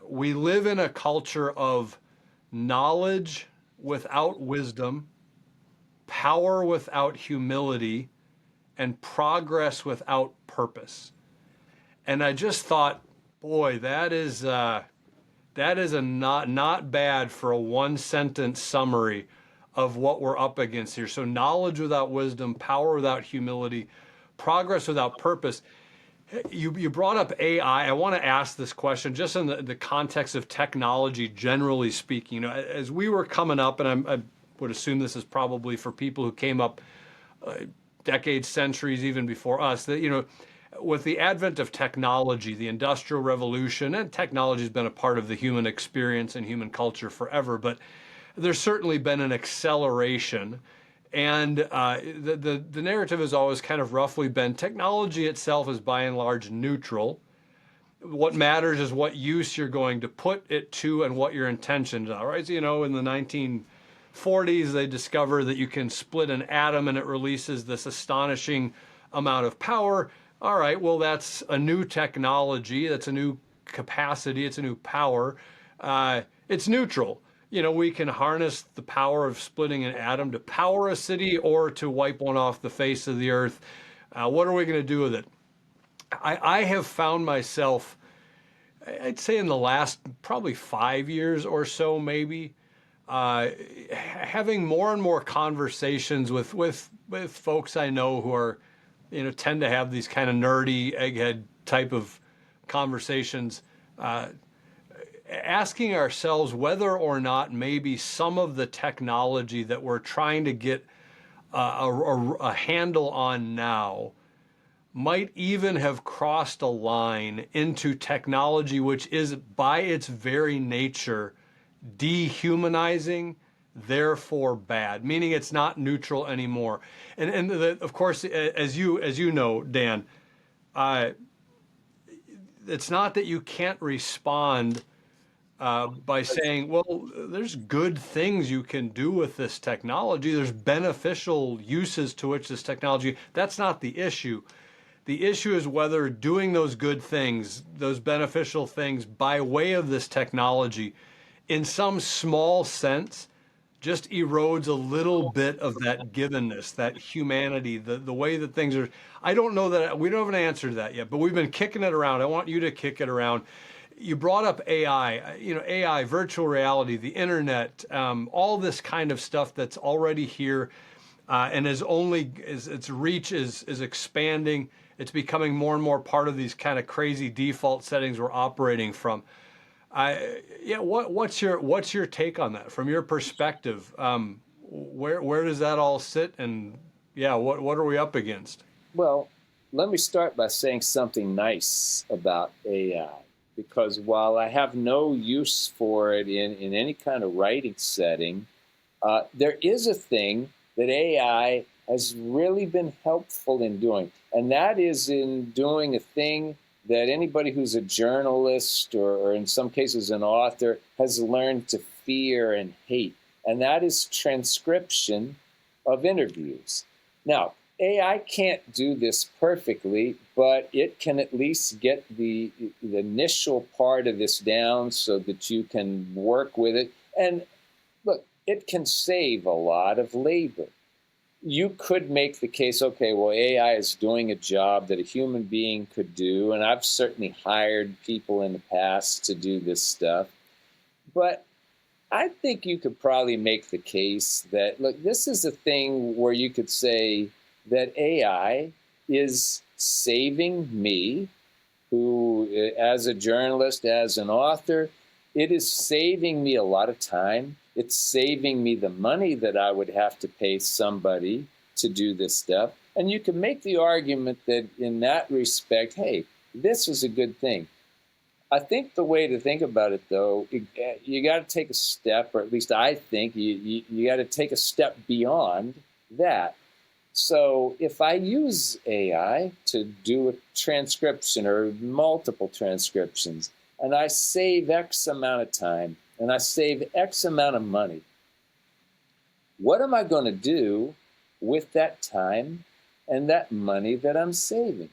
S1: we live in a culture of knowledge without wisdom, power without humility, and progress without purpose. And I just thought, boy, that is a not bad for a one sentence summary of what we're up against here. So knowledge without wisdom, power without humility, progress without purpose. You brought up AI. I want to ask this question just in the context of technology, generally speaking. You know, as we were coming up, and I would assume this is probably for people who came up decades, centuries, even before us, that, you know, with the advent of technology, the Industrial Revolution, and technology has been a part of the human experience and human culture forever, but there's certainly been an acceleration. And the narrative has always kind of roughly been technology itself is by and large neutral. What matters is what use you're going to put it to and what your intentions are, right? So, you know, in the 1940s, they discover that you can split an atom and it releases this astonishing amount of power. All right, well, that's a new technology. That's a new capacity. It's a new power. It's neutral. You know, we can harness the power of splitting an atom to power a city or to wipe one off the face of the earth. What are we going to do with it? I have found myself, I'd say in the last probably 5 years or so, maybe, having more and more conversations with folks I know who are, you know, tend to have these kind of nerdy egghead type of conversations, asking ourselves whether or not maybe some of the technology that we're trying to get a handle on now might even have crossed a line into technology which is by its very nature dehumanizing, therefore bad, meaning it's not neutral anymore. Of course, as you know, Dan, it's not that you can't respond by saying, well, there's good things you can do with this technology. There's beneficial uses to which this technology, that's not the issue. The issue is whether doing those good things, those beneficial things by way of this technology, in some small sense, just erodes a little bit of that givenness, that humanity, the way that things are. I don't know that we don't have an answer to that yet, but we've been kicking it around. I want you to kick it around. You brought up AI, you know, AI, virtual reality, the internet, all this kind of stuff that's already here, and its reach is expanding. It's becoming more and more part of these kind of crazy default settings we're operating from. What's your take on that from your perspective? Where does that all sit, and what are we up against?
S2: Well, let me start by saying something nice about AI, because while I have no use for it in any kind of writing setting, there is a thing that AI has really been helpful in doing, and that is in doing a thing that anybody who's a journalist or in some cases an author has learned to fear and hate, and that is transcription of interviews. Now, AI can't do this perfectly, but it can at least get the initial part of this down so that you can work with it. And look, it can save a lot of labor. You could make the case, okay, well, AI is doing a job that a human being could do, and I've certainly hired people in the past to do this stuff. But I think you could probably make the case that, look, this is a thing where you could say that AI is saving me, who, as a journalist, as an author, it is saving me a lot of time. It's saving me the money that I would have to pay somebody to do this stuff. And you can make the argument that in that respect, hey, this is a good thing. I think the way to think about it, though, you got to take a step, or at least I think you got to take a step beyond that. So if I use AI to do a transcription or multiple transcriptions, and I save X amount of time and I save X amount of money, what am I going to do with that time and that money that I'm saving?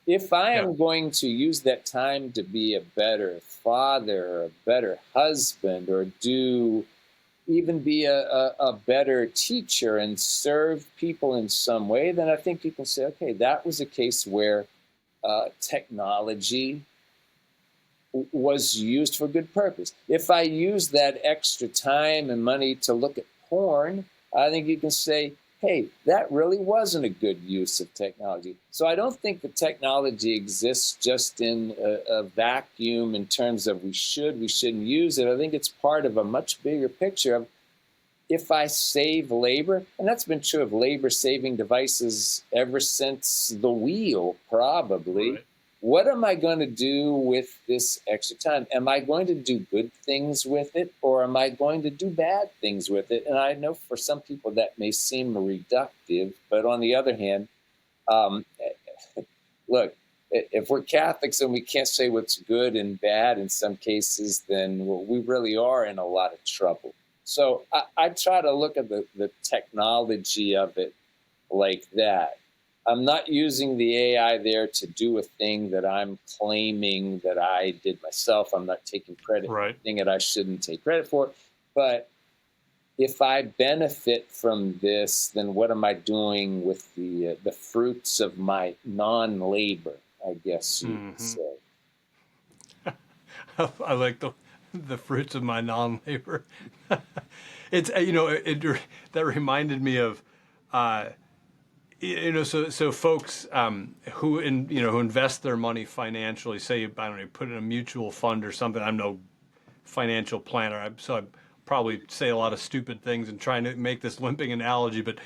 S2: If I
S1: Yeah.
S2: am going to use that time to be a better father or a better husband or do even be a better teacher and serve people in some way, then I think people say, okay, that was a case where technology was used for good purpose. If I use that extra time and money to look at porn, I think you can say, hey, that really wasn't a good use of technology. So I don't think the technology exists just in a vacuum in terms of we shouldn't use it. I think it's part of a much bigger picture of if I save labor, and that's been true of labor saving devices ever since the wheel, probably.
S1: Right.
S2: What am I going to do with this extra time? Am I going to do good things with it, or am I going to do bad things with it? And I know for some people that may seem reductive, but on the other hand, um, look, if we're Catholics and we can't say what's good and bad in some cases, then we really are in a lot of trouble. So I try to look at the technology of it like that. I'm not using the AI there to do a thing that I'm claiming that I did myself. I'm not taking credit for
S1: Right.
S2: a thing that I shouldn't take credit for. But if I benefit from this, then what am I doing with the fruits of my non-labor? I guess you could
S1: Hmm.
S2: say.
S1: I like the fruits of my non-labor. It's that reminded me of uh, so folks who invest their money financially, say I don't know, put in a mutual fund or something. I'm no financial planner, so I probably say a lot of stupid things and trying to make this limping analogy. But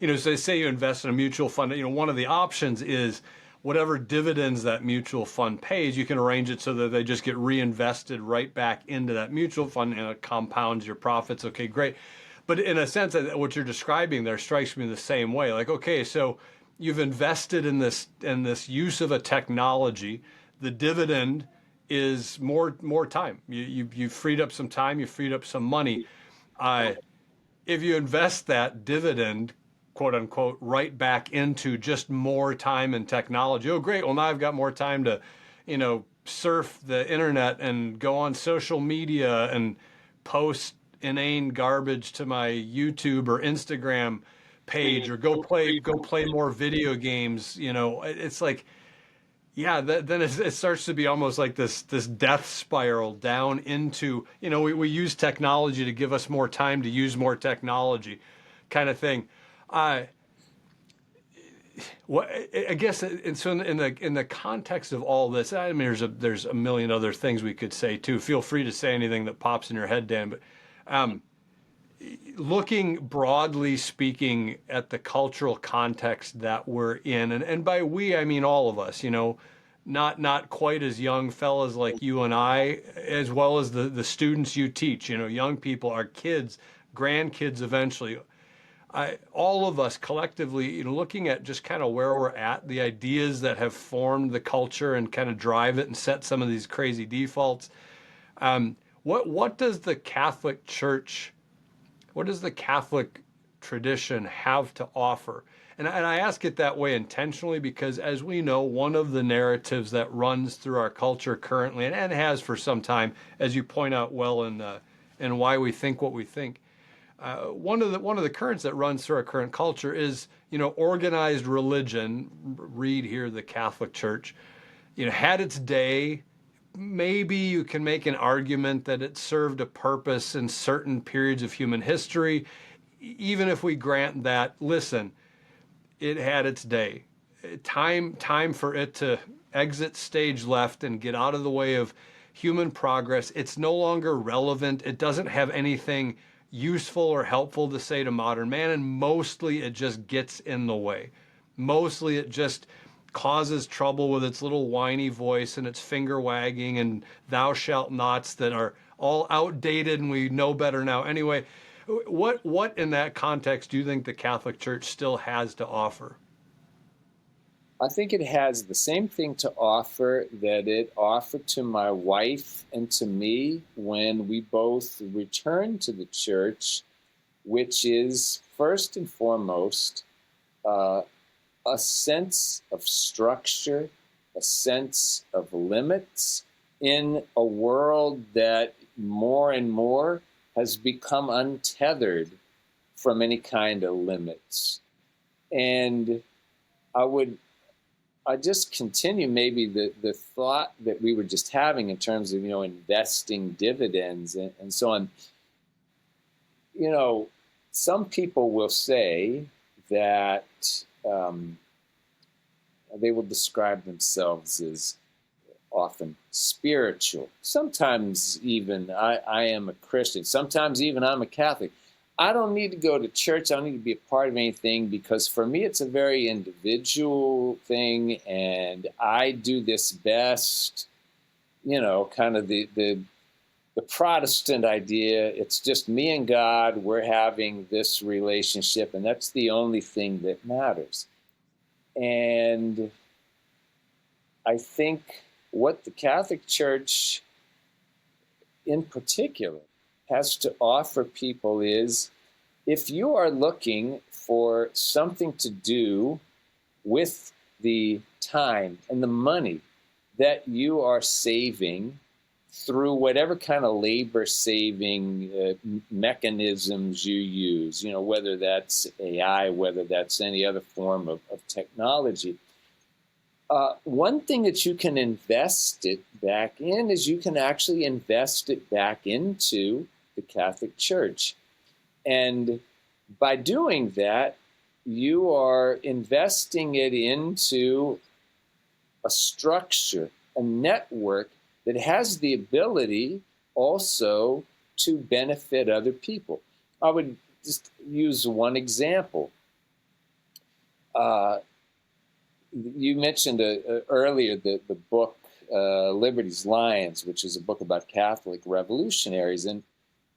S1: so say you invest in a mutual fund. One of the options is whatever dividends that mutual fund pays, you can arrange it so that they just get reinvested right back into that mutual fund and it compounds your profits. Okay, great. But in a sense, what you're describing there strikes me the same way. Like, okay, so you've invested in this use of a technology. The dividend is more time. You freed up some time. You freed up some money. Uh, if you invest that dividend, quote unquote, right back into just more time and technology, oh great, well now I've got more time to, surf the internet and go on social media and post inane garbage to my YouTube or Instagram page or go play more video games. It's like, yeah, then it starts to be almost like this death spiral down into, we use technology to give us more time to use more technology, kind of thing. Uh, what I guess, and so in the context of all this, I mean, there's a million other things we could say too. Feel free to say anything that pops in your head, Dan. But looking broadly speaking at the cultural context that we're in, and by we I mean all of us, not quite as young fellas like you and I, as well as the students you teach, young people, our kids, grandkids eventually. All of us collectively, looking at just kind of where we're at, the ideas that have formed the culture and kind of drive it and set some of these crazy defaults. What does the Catholic Church, what does the Catholic tradition have to offer? And I ask it that way intentionally because, as we know, one of the narratives that runs through our culture currently, and has for some time, as you point out well in why we think what we think, one of the currents that runs through our current culture is, organized religion. Read here, the Catholic Church, had its day. Maybe you can make an argument that it served a purpose in certain periods of human history. Even if we grant that, listen, it had its day. Time for it to exit stage left and get out of the way of human progress. It's no longer relevant. It doesn't have anything useful or helpful to say to modern man, and mostly it just gets in the way. Mostly it just causes trouble with its little whiny voice and its finger wagging and thou shalt nots that are all outdated and we know better now. Anyway, What in that context do you think the Catholic Church still has to offer?
S2: I think it has the same thing to offer that it offered to my wife and to me when we both returned to the church, which is first and foremost uh, a sense of structure, a sense of limits in a world that more and more has become untethered from any kind of limits. And I would I just continue maybe the thought that we were just having in terms of, investing dividends and so on. You know, some people will say that um, they will describe themselves as often spiritual. Sometimes even I am a Christian. Sometimes even I'm a Catholic. I don't need to go to church. I don't need to be a part of anything because for me it's a very individual thing, and I do this best. Kind of the Protestant idea. It's just me and God. We're having this relationship, and that's the only thing that matters. And I think what the Catholic Church in particular has to offer people is if you are looking for something to do with the time and the money that you are saving through whatever kind of labor saving mechanisms you use, whether that's AI, whether that's any other form of technology, one thing that you can invest it back in is you can actually invest it back into the Catholic Church. And by doing that, you are investing it into a structure, a network that has the ability also to benefit other people. I would just use one example. You mentioned earlier the book Liberty's Lions, which is a book about Catholic revolutionaries. And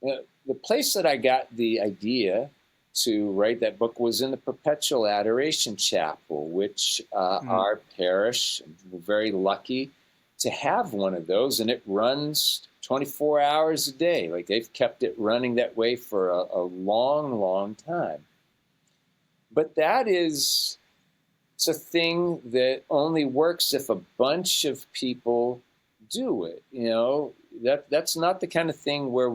S2: the place that I got the idea to write that book was in the Perpetual Adoration Chapel, which our parish, we're very lucky to have one of those, and it runs 24 hours a day. Like they've kept it running that way for a long, long time. But it's a thing that only works if a bunch of people do it. That's not the kind of thing where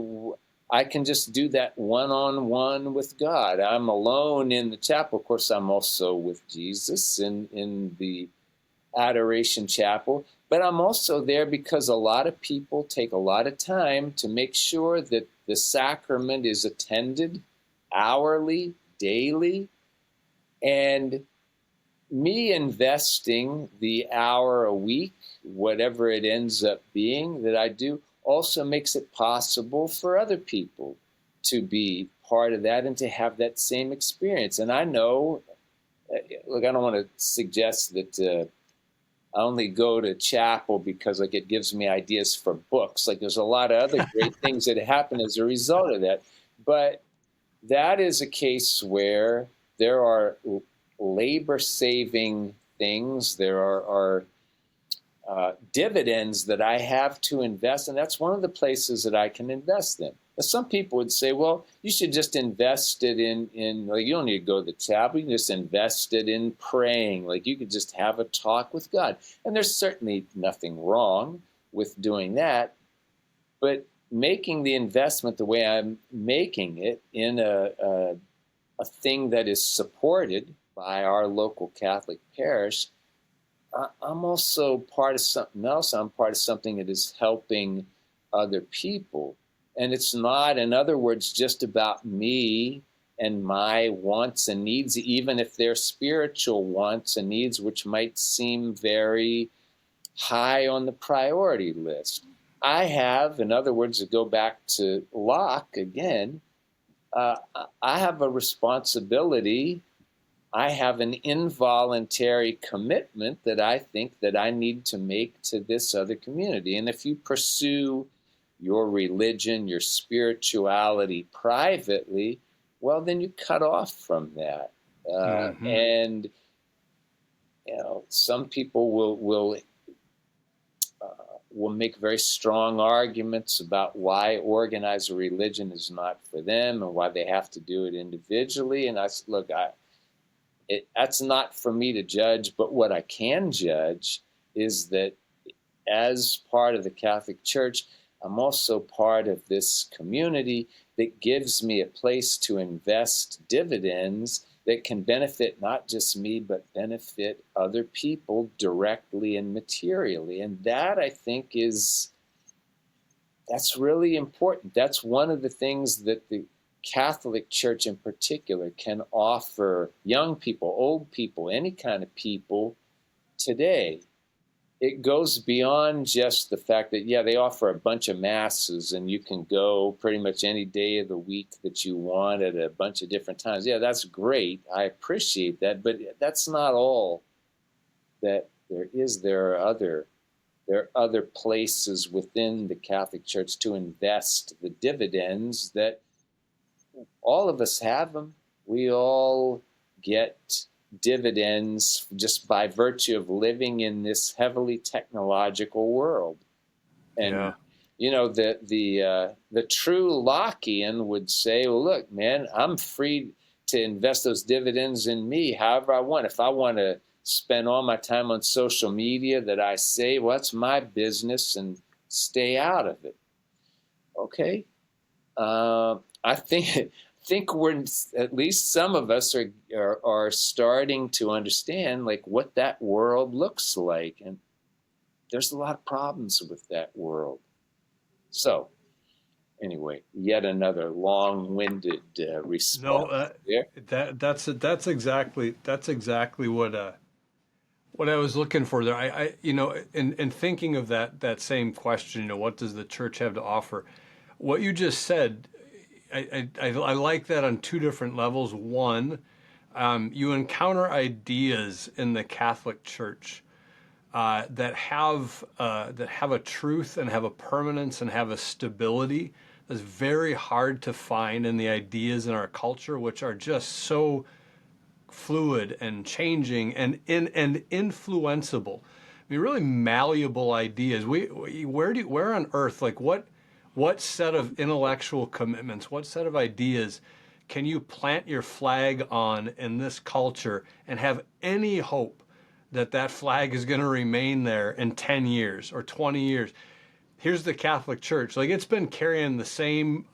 S2: I can just do that one-on-one with God. I'm alone in the chapel. Of course, I'm also with Jesus in the Adoration Chapel, but I'm also there because a lot of people take a lot of time to make sure that the sacrament is attended hourly, daily, and me investing the hour a week, whatever it ends up being that I do, also makes it possible for other people to be part of that and to have that same experience. And I know, look, I don't want to suggest that I only go to chapel because it gives me ideas for books. Like there's a lot of other great things that happen as a result of that. But that is a case where there are labor-saving things. There are dividends that I have to invest, and that's one of the places that I can invest in. Now, some people would say, well, you should just invest it in like, you don't need to go to the chapel. You can just invest it in praying. Like you could just have a talk with God. And there's certainly nothing wrong with doing that. But making the investment the way I'm making it in a thing that is supported by our local Catholic parish, I'm also part of something else. I'm part of something that is helping other people. And it's not, in other words, just about me and my wants and needs, even if they're spiritual wants and needs, which might seem very high on the priority list. I have, in other words, to go back to Locke again, I have a responsibility. I have an involuntary commitment that I think that I need to make to this other community. And if you pursue your religion, your spirituality privately, well, then you cut off from that.
S1: Hmm.
S2: And some people will make very strong arguments about why organized religion is not for them and why they have to do it individually. And that's not for me to judge. But what I can judge is that as part of the Catholic Church, I'm also part of this community that gives me a place to invest dividends that can benefit not just me, but benefit other people directly and materially. And that, I think, that's really important. That's one of the things that the Catholic Church in particular can offer young people, old people, any kind of people today. It goes beyond just the fact that, yeah, they offer a bunch of masses and you can go pretty much any day of the week that you want at a bunch of different times. Yeah, that's great. I appreciate that. But that's not all that there is. There are other places within the Catholic Church to invest the dividends that all of us have them. We all get dividends just by virtue of living in this heavily technological world. And
S1: Yeah.
S2: the true Lockean would say, well, look, man, I'm free to invest those dividends in me however I want. If I want to spend all my time on social media that I say, well, that's my business, and stay out of it. Okay. I think we're, at least some of us are starting to understand like what that world looks like, and there's a lot of problems with that world. So anyway, yet another long-winded
S1: No,
S2: response there.
S1: that's exactly what I was looking for there. In thinking of that same question, what does the church have to offer? What you just said, I like that on two different levels. One, you encounter ideas in the Catholic Church that have a truth and have a permanence and have a stability that's very hard to find in the ideas in our culture, which are just so fluid and changing and influenceable. I mean, really malleable ideas. Where on earth, like what set of intellectual commitments, what set of ideas can you plant your flag on in this culture and have any hope that flag is going to remain there in 10 years or 20 years? Here's the Catholic Church. Like, it's been carrying the same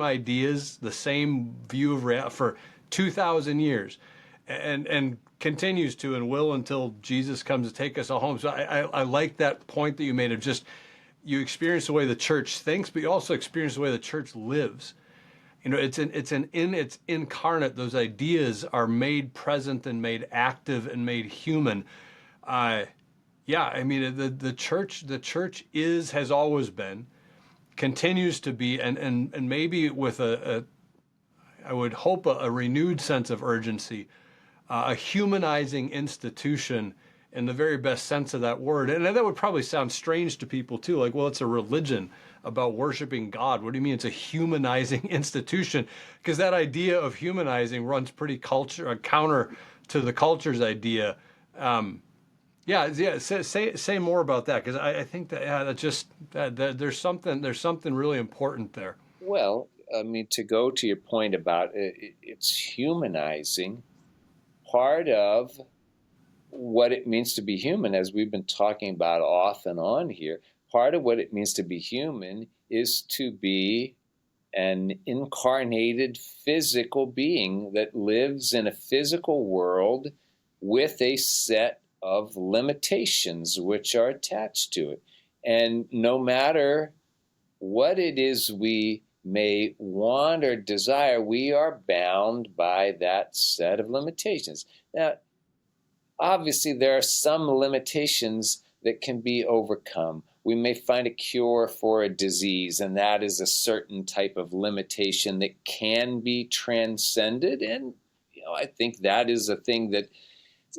S1: ideas, the same view of reality for 2,000 years, and continues to and will until Jesus comes to take us all home. So I like that point that you made of just, you experience the way the church thinks, but you also experience the way the church lives. It's incarnate. Those ideas are made present and made active and made human. Yeah, I mean, the church has always been, continues to be, and maybe with I would hope a renewed sense of urgency, a humanizing institution in the very best sense of that word. And that would probably sound strange to people too. Like, well, it's a religion about worshiping God. What do you mean it's a humanizing institution? Because that idea of humanizing runs pretty counter to the culture's idea. Yeah. Say more about that, because I think that, yeah, there's something really important there.
S2: Well, I mean, to go to your point about it's humanizing, part of what it means to be human, as we've been talking about off and on here, part of what it means to be human is to be an incarnated physical being that lives in a physical world with a set of limitations which are attached to it. And no matter what it is we may want or desire, we are bound by that set of limitations. Now, obviously, there are some limitations that can be overcome. We may find a cure for a disease, and that is a certain type of limitation that can be transcended. And I think that is a thing that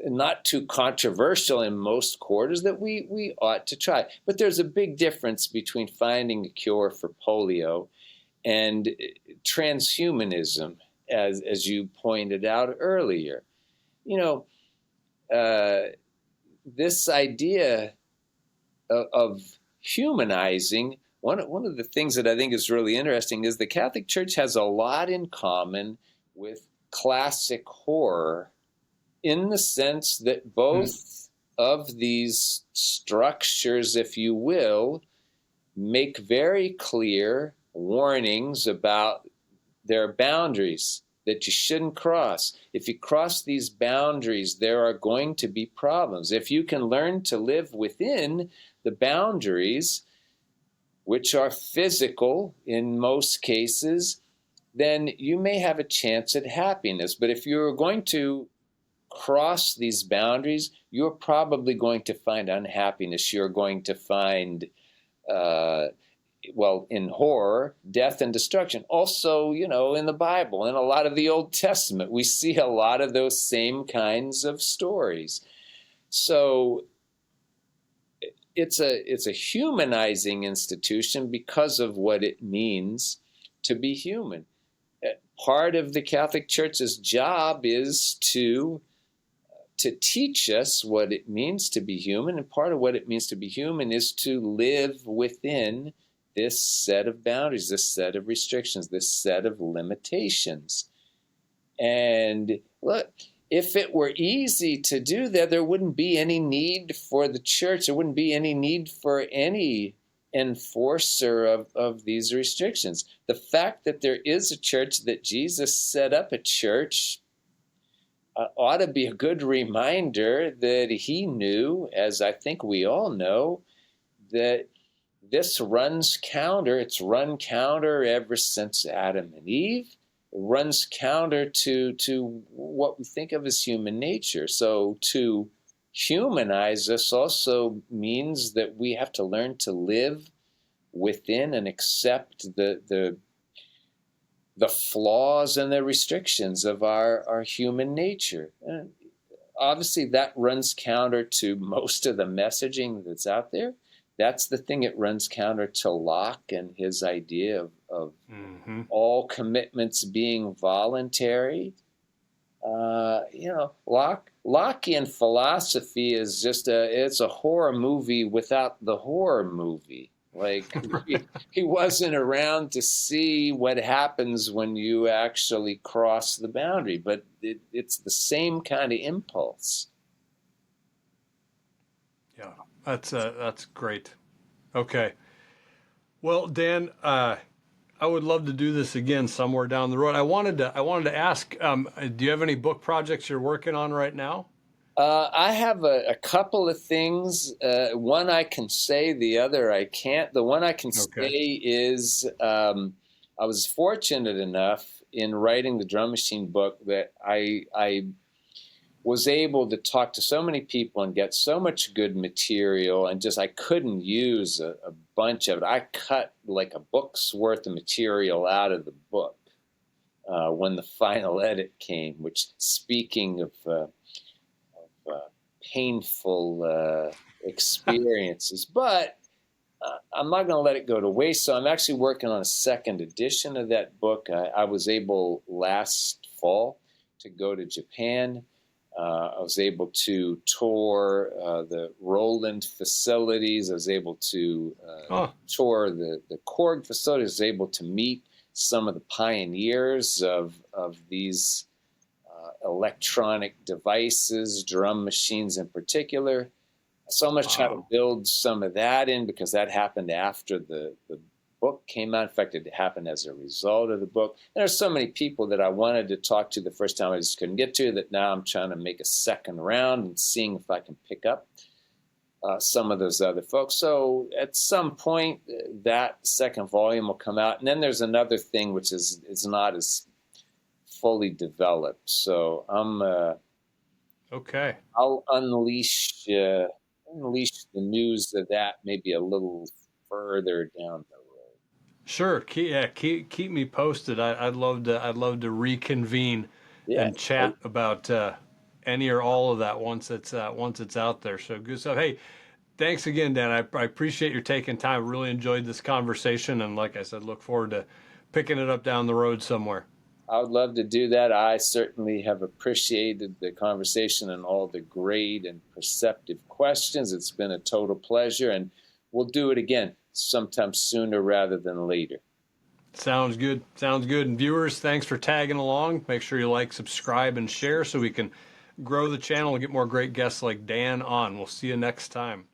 S2: not too controversial in most quarters, that we ought to try. But there's a big difference between finding a cure for polio and transhumanism, as you pointed out earlier. You know, this idea of humanizing, one of the things that I think is really interesting is the Catholic Church has a lot in common with classic horror, in the sense that both of these structures, if you will, make very clear warnings about their boundaries that you shouldn't cross. If you cross these boundaries, there are going to be problems. If you can learn to live within the boundaries, which are physical in most cases, then you may have a chance at happiness. But if you're going to cross these boundaries, you're probably going to find unhappiness. You're going to find, in horror, death and destruction. Also, in the Bible, in a lot of the Old Testament, we see a lot of those same kinds of stories. So it's a humanizing institution because of what it means to be human. Part of the Catholic Church's job is to teach us what it means to be human, and part of what it means to be human is to live within this set of boundaries, this set of restrictions, this set of limitations. And look, if it were easy to do that, there wouldn't be any need for the church. There wouldn't be any need for any enforcer of these restrictions. The fact that there is a church, that Jesus set up a church, ought to be a good reminder that he knew, as I think we all know, that this runs counter. It's run counter ever since Adam and Eve. It runs counter to what we think of as human nature. So to humanize us also means that we have to learn to live within and accept the flaws and the restrictions of our human nature. And obviously, that runs counter to most of the messaging that's out there. That's the thing it runs counter to Locke and his idea of all commitments being voluntary. Lockean philosophy is just it's a horror movie without the horror movie. Like, he wasn't around to see what happens when you actually cross the boundary, but it's the same kind of impulse.
S1: Yeah, that's great. Okay. Well, Dan, I would love to do this again somewhere down the road. I wanted to ask, do you have any book projects you're working on right now?
S2: I have a couple of things. One I can say, the other I can't. The one I can say is I was fortunate enough in writing the Drum Machine book that I was able to talk to so many people and get so much good material, and I couldn't use a bunch of it. I cut like a book's worth of material out of the book when the final edit came, which, speaking of painful experiences, but I'm not going to let it go to waste. So I'm actually working on a second edition of that book. I was able last fall to go to Japan. I was able to tour the Roland facilities. I was able to tour the Korg facilities. I was able to meet some of the pioneers of these electronic devices, drum machines in particular. So I'm going to try to build some of that in, because that happened after the book came out. In fact, it happened as a result of the book. And there's so many people that I wanted to talk to the first time I just couldn't get to, that now I'm trying to make a second round and seeing if I can pick up some of those other folks. So at some point, that second volume will come out. And then there's another thing which is not as fully developed. So I'm
S1: okay.
S2: I'll unleash the news of that maybe a little further down the road.
S1: Sure. Keep me posted. I'd love to reconvene and chat about any or all of that once it's out there. So good stuff. Hey, thanks again, Dan. I appreciate your taking time. Really enjoyed this conversation, and like I said, look forward to picking it up down the road somewhere.
S2: I would love to do that. I certainly have appreciated the conversation and all the great and perceptive questions. It's been a total pleasure, and we'll do it again sometime sooner rather than later.
S1: Sounds good. Sounds good. And viewers, thanks for tagging along. Make sure you like, subscribe, and share so we can grow the channel and get more great guests like Dan on. We'll see you next time.